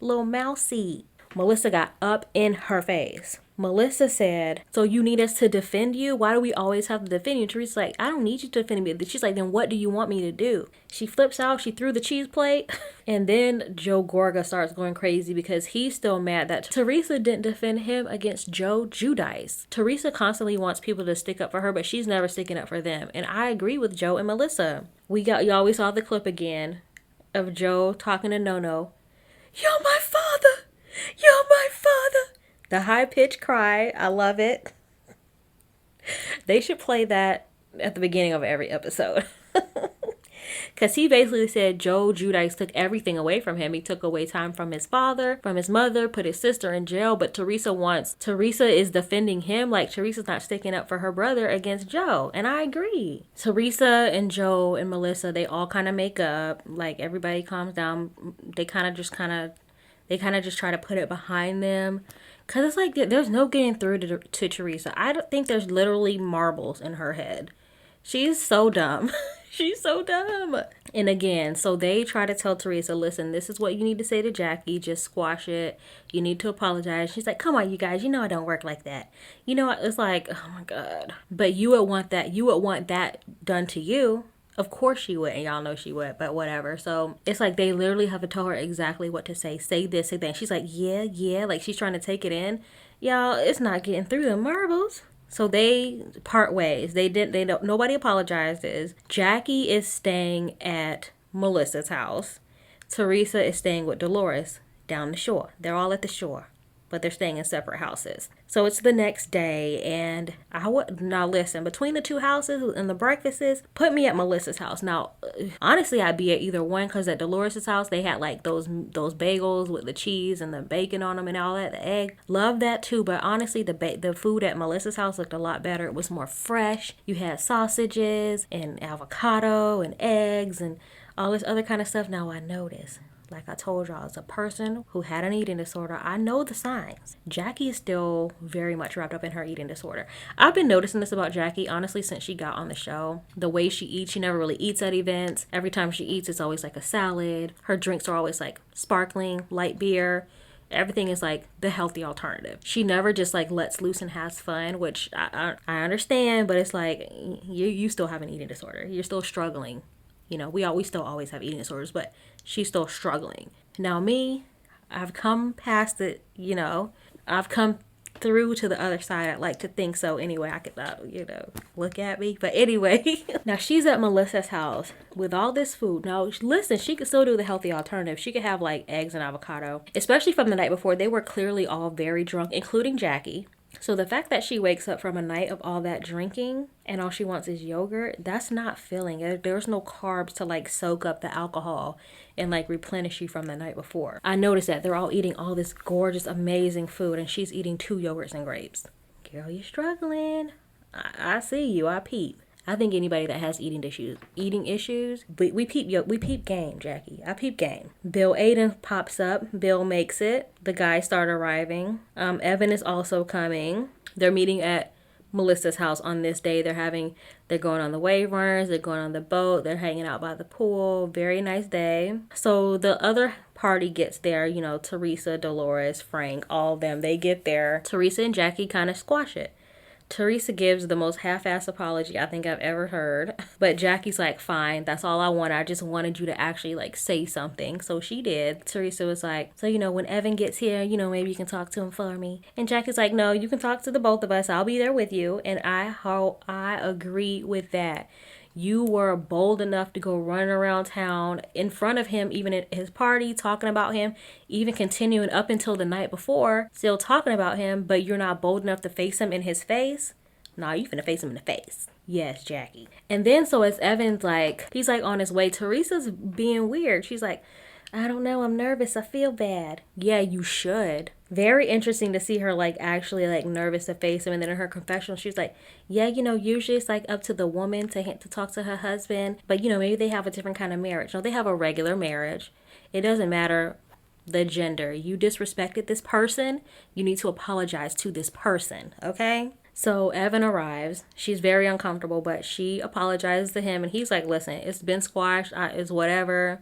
a little mousy. Melissa got up in her face. Melissa said, so you need us to defend you? Why do we always have to defend you? Teresa's like, I don't need you to defend me. She's like, then what do you want me to do? She flips out. She threw the cheese plate. And then Joe Gorga starts going crazy because he's still mad that Teresa didn't defend him against Joe Giudice. Teresa constantly wants people to stick up for her, but she's never sticking up for them. And I agree with Joe and Melissa. We saw the clip again of Joe talking to Nono. You're my father. You're my father. The high-pitched cry. I love it. They should play that at the beginning of every episode. Because he basically said Joe Giudice took everything away from him. He took away time from his father, from his mother, put his sister in jail. But Teresa is defending him. Like, Teresa's not sticking up for her brother against Joe. And I agree. Teresa and Joe and Melissa, they all kind of make up. Like, everybody calms down. They kind of just try to put it behind them. Because it's like, there's no getting through to Teresa. I don't think there's literally marbles in her head. She's so dumb. She's so dumb. And again, so they try to tell Teresa, listen, this is what you need to say to Jackie. Just squash it. You need to apologize. She's like, come on, you guys. You know I don't work like that. You know, it's like, oh my God. But you would want that. You would want that done to you. Of course she would, and y'all know she would, but whatever. So it's like they literally have to tell her exactly what to say. Say this, say that. And she's like, yeah. Like she's trying to take it in. Y'all, it's not getting through the marbles. So they part ways. Nobody apologizes. Jackie is staying at Melissa's house. Teresa is staying with Dolores down the shore. They're all at the shore, but they're staying in separate houses. So it's the next day, and now listen, between the two houses and the breakfasts, put me at Melissa's house. Now, honestly, I'd be at either one, because at Dolores' house, they had like those bagels with the cheese and the bacon on them and all that, the egg. Love that too, but honestly, the food at Melissa's house looked a lot better. It was more fresh. You had sausages and avocado and eggs and all this other kind of stuff. Now I noticed, like I told y'all, as a person who had an eating disorder, I know the signs. Jackie is still very much wrapped up in her eating disorder. I've been noticing this about Jackie, honestly, since she got on the show. The way she eats, she never really eats at events. Every time she eats, it's always like a salad. Her drinks are always like sparkling, light beer. Everything is like the healthy alternative. She never just like lets loose and has fun, which I understand, but it's like you still have an eating disorder. You're still struggling. You know, we still always have eating disorders, but she's still struggling. Now me, I've come past it, you know. I've come through to the other side. I'd like to think so. Anyway, I could, look at me. But anyway, now she's at Melissa's house with all this food. Now, listen, she could still do the healthy alternative. She could have like eggs and avocado, especially from the night before. They were clearly all very drunk, including Jackie. So the fact that she wakes up from a night of all that drinking and all she wants is yogurt, that's not filling. There's no carbs to like soak up the alcohol and like replenish you from the night before. I noticed that they're all eating all this gorgeous, amazing food, and she's eating 2 yogurts and grapes. Girl, you're struggling. I see you. I peep. I think anybody that has eating issues, we peep game, Jackie. I peep game. Bill Aiden pops up. Bill makes it. The guys start arriving. Evan is also coming. They're meeting at Melissa's house on this day. They're going on the wave runners. They're going on the boat. They're hanging out by the pool. Very nice day. So the other party gets there, you know, Teresa, Dolores, Frank, all of them. They get there. Teresa and Jackie kind of squash it. Teresa gives the most half-assed apology I think I've ever heard. But Jackie's like, fine, that's all I wanted. I just wanted you to actually like say something. So she did. Teresa was like, so, you know, when Evan gets here, you know, maybe you can talk to him for me. And Jackie's like, no, you can talk to the both of us. I'll be there with you. And I agree with that. You were bold enough to go running around town in front of him, even at his party, talking about him, even continuing up until the night before, still talking about him, but you're not bold enough to face him in his face? Nah, you finna face him in the face. Yes, Jackie. And then so as Evan's like, he's like on his way, Teresa's being weird. She's like, I don't know, I'm nervous, I feel bad. Yeah, you should. Very interesting to see her like actually like nervous to face him. And then in her confessional, she's like, yeah, you know, usually it's like up to the woman to talk to her husband, but you know, maybe they have a different kind of marriage. No, they have a regular marriage. It doesn't matter the gender. You disrespected this person, you need to apologize to this person, okay? So Evan arrives. She's very uncomfortable, but she apologizes to him, and he's like, listen, it's been squashed, it's whatever.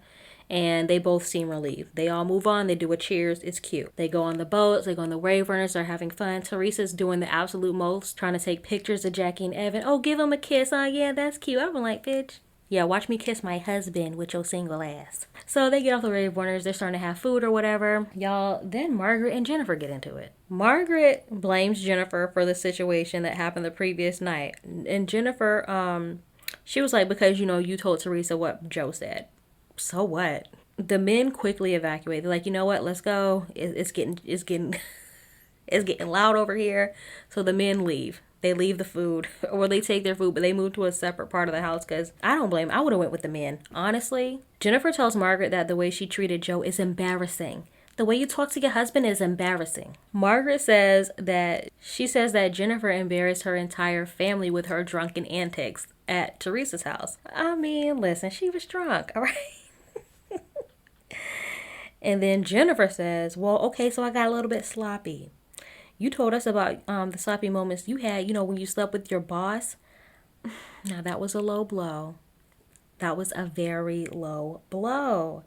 and they both seem relieved. They all move on. They do a cheers. It's cute. They go on the boats. They go on the wave runners. They're having fun. Teresa's doing the absolute most, trying to take pictures of Jackie and Evan. Oh, give him a kiss. Oh, yeah, that's cute. I'm like, bitch. Yeah, watch me kiss my husband with your single ass. So they get off the wave runners. They're starting to have food or whatever. Y'all, then Margaret and Jennifer get into it. Margaret blames Jennifer for the situation that happened the previous night. And Jennifer, she was like, because, you told Teresa what Joe said. So what? The men quickly evacuate. They're like, you know what? Let's go. It's getting it's getting loud over here. So the men leave. They leave the food, or they take their food, but they move to a separate part of the house because I don't blame. I would have went with the men, honestly. Jennifer tells Margaret that the way she treated Joe is embarrassing. The way you talk to your husband is embarrassing. Margaret says that Jennifer embarrassed her entire family with her drunken antics at Teresa's house. I mean, listen, she was drunk, all right? And then Jennifer says, well, okay, so I got a little bit sloppy. You told us about the sloppy moments you had, when you slept with your boss. Now, that was a low blow. That was a very low blow.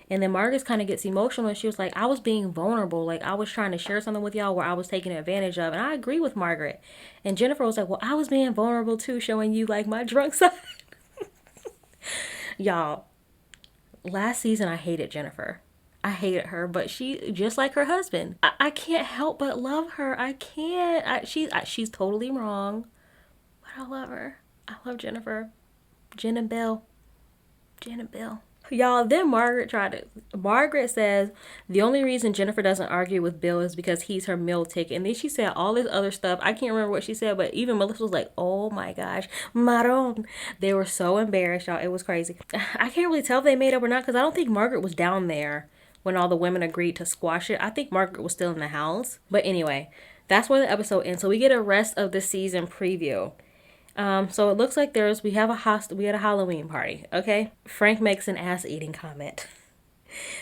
And then Margaret kind of gets emotional, and she was like, I was being vulnerable. Like, I was trying to share something with y'all where I was taken advantage of. And I agree with Margaret. And Jennifer was like, well, I was being vulnerable too, showing you, like, my drunk side. Y'all, last season I hated Jennifer. I hated her, but she, just like her husband, I can't help but love her. I can't. She's totally wrong, but I love her. I love Jennifer. Jen and Bill. Y'all, then Margaret says the only reason Jennifer doesn't argue with Bill is because he's her meal ticket. And then she said all this other stuff. I can't remember what she said, but even Melissa was like, oh my gosh, Maron. They were so embarrassed, y'all. It was crazy. I can't really tell if they made up or not because I don't think Margaret was down there when all the women agreed to squash it. I think Margaret was still in the house. But anyway, that's where the episode ends. So we get a rest of the season preview. So it looks like we had a Halloween party, okay? Frank makes an ass-eating comment.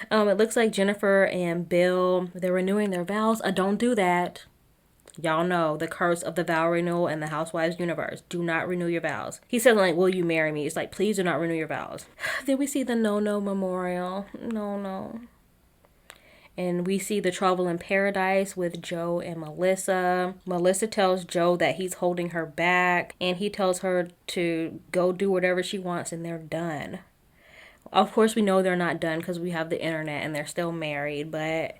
It looks like Jennifer and Bill, they're renewing their vows. Don't do that. Y'all know the curse of the vow renewal in the Housewives universe. Do not renew your vows. He said, like, will you marry me? It's like, please do not renew your vows. Then we see the no memorial. No. And we see the trouble in paradise with Joe and Melissa. Melissa tells Joe that he's holding her back. And he tells her to go do whatever she wants and they're done. Of course, we know they're not done because we have the internet and they're still married. But,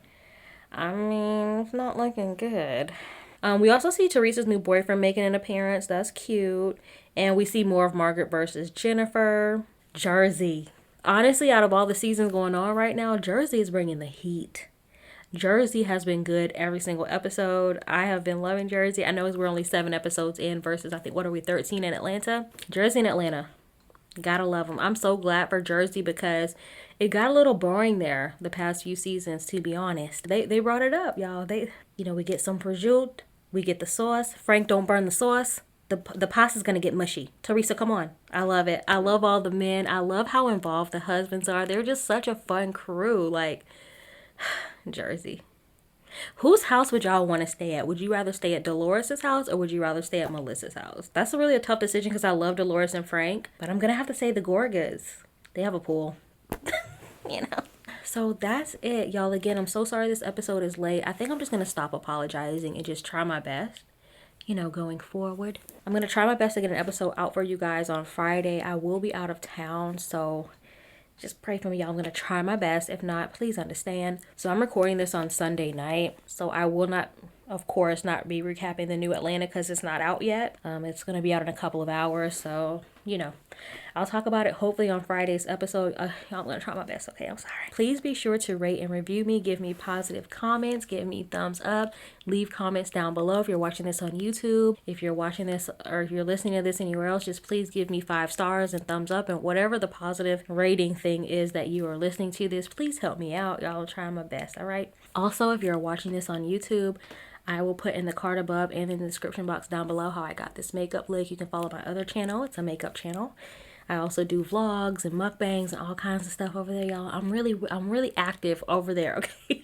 I mean, it's not looking good. We also see Teresa's new boyfriend making an appearance. That's cute. And we see more of Margaret versus Jennifer. Jersey. Honestly, out of all the seasons going on right now, Jersey is bringing the heat. Jersey has been good every single episode. I have been loving Jersey. I know we're only 7 episodes in versus, I think, 13 in Atlanta? Jersey and Atlanta. Gotta love them. I'm so glad for Jersey because it got a little boring there the past few seasons, to be honest. They brought it up, y'all. We get some prosciutto. We get the sauce. Frank, don't burn the sauce. The pasta's gonna get mushy. Teresa, come on. I love it. I love all the men. I love how involved the husbands are. They're just such a fun crew. Like, Jersey. Whose house would y'all want to stay at? Would you rather stay at Dolores' house or would you rather stay at Melissa's house? That's really a tough decision because I love Dolores and Frank. But I'm gonna have to say the Gorgas. They have a pool. So that's it, y'all. Again, I'm so sorry this episode is late. I think I'm just gonna stop apologizing and just try my best. Going forward. I'm going to try my best to get an episode out for you guys on Friday. I will be out of town, so just pray for me, y'all. I'm going to try my best. If not, please understand. So I'm recording this on Sunday night, so I will not, of course, not be recapping the new Atlanta because it's not out yet. It's going to be out in a couple of hours, so, I'll talk about it hopefully on Friday's episode. I'm going to try my best, okay? I'm sorry. Please be sure to rate and review me. Give me positive comments. Give me thumbs up. Leave comments down below if you're watching this on YouTube. If you're watching this or if you're listening to this anywhere else, just please give me 5 stars and thumbs up. And whatever the positive rating thing is that you are listening to this, please help me out. Y'all, trying my best, all right? Also, if you're watching this on YouTube, I will put in the card above and in the description box down below how I got this makeup look. You can follow my other channel. It's a makeup channel. I also do vlogs and mukbangs and all kinds of stuff over there, y'all. I'm really active over there, okay?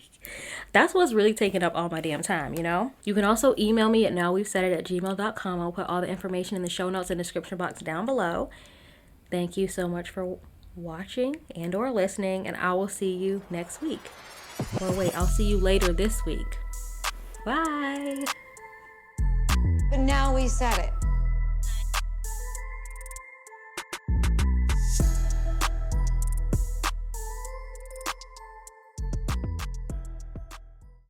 That's what's really taking up all my damn time, You can also email me at nowwe'vesaidit@gmail.com. I'll put all the information in the show notes and description box down below. Thank you so much for watching and or listening, and I will see you next week. Or wait, I'll see you later this week. Bye. But now we said it.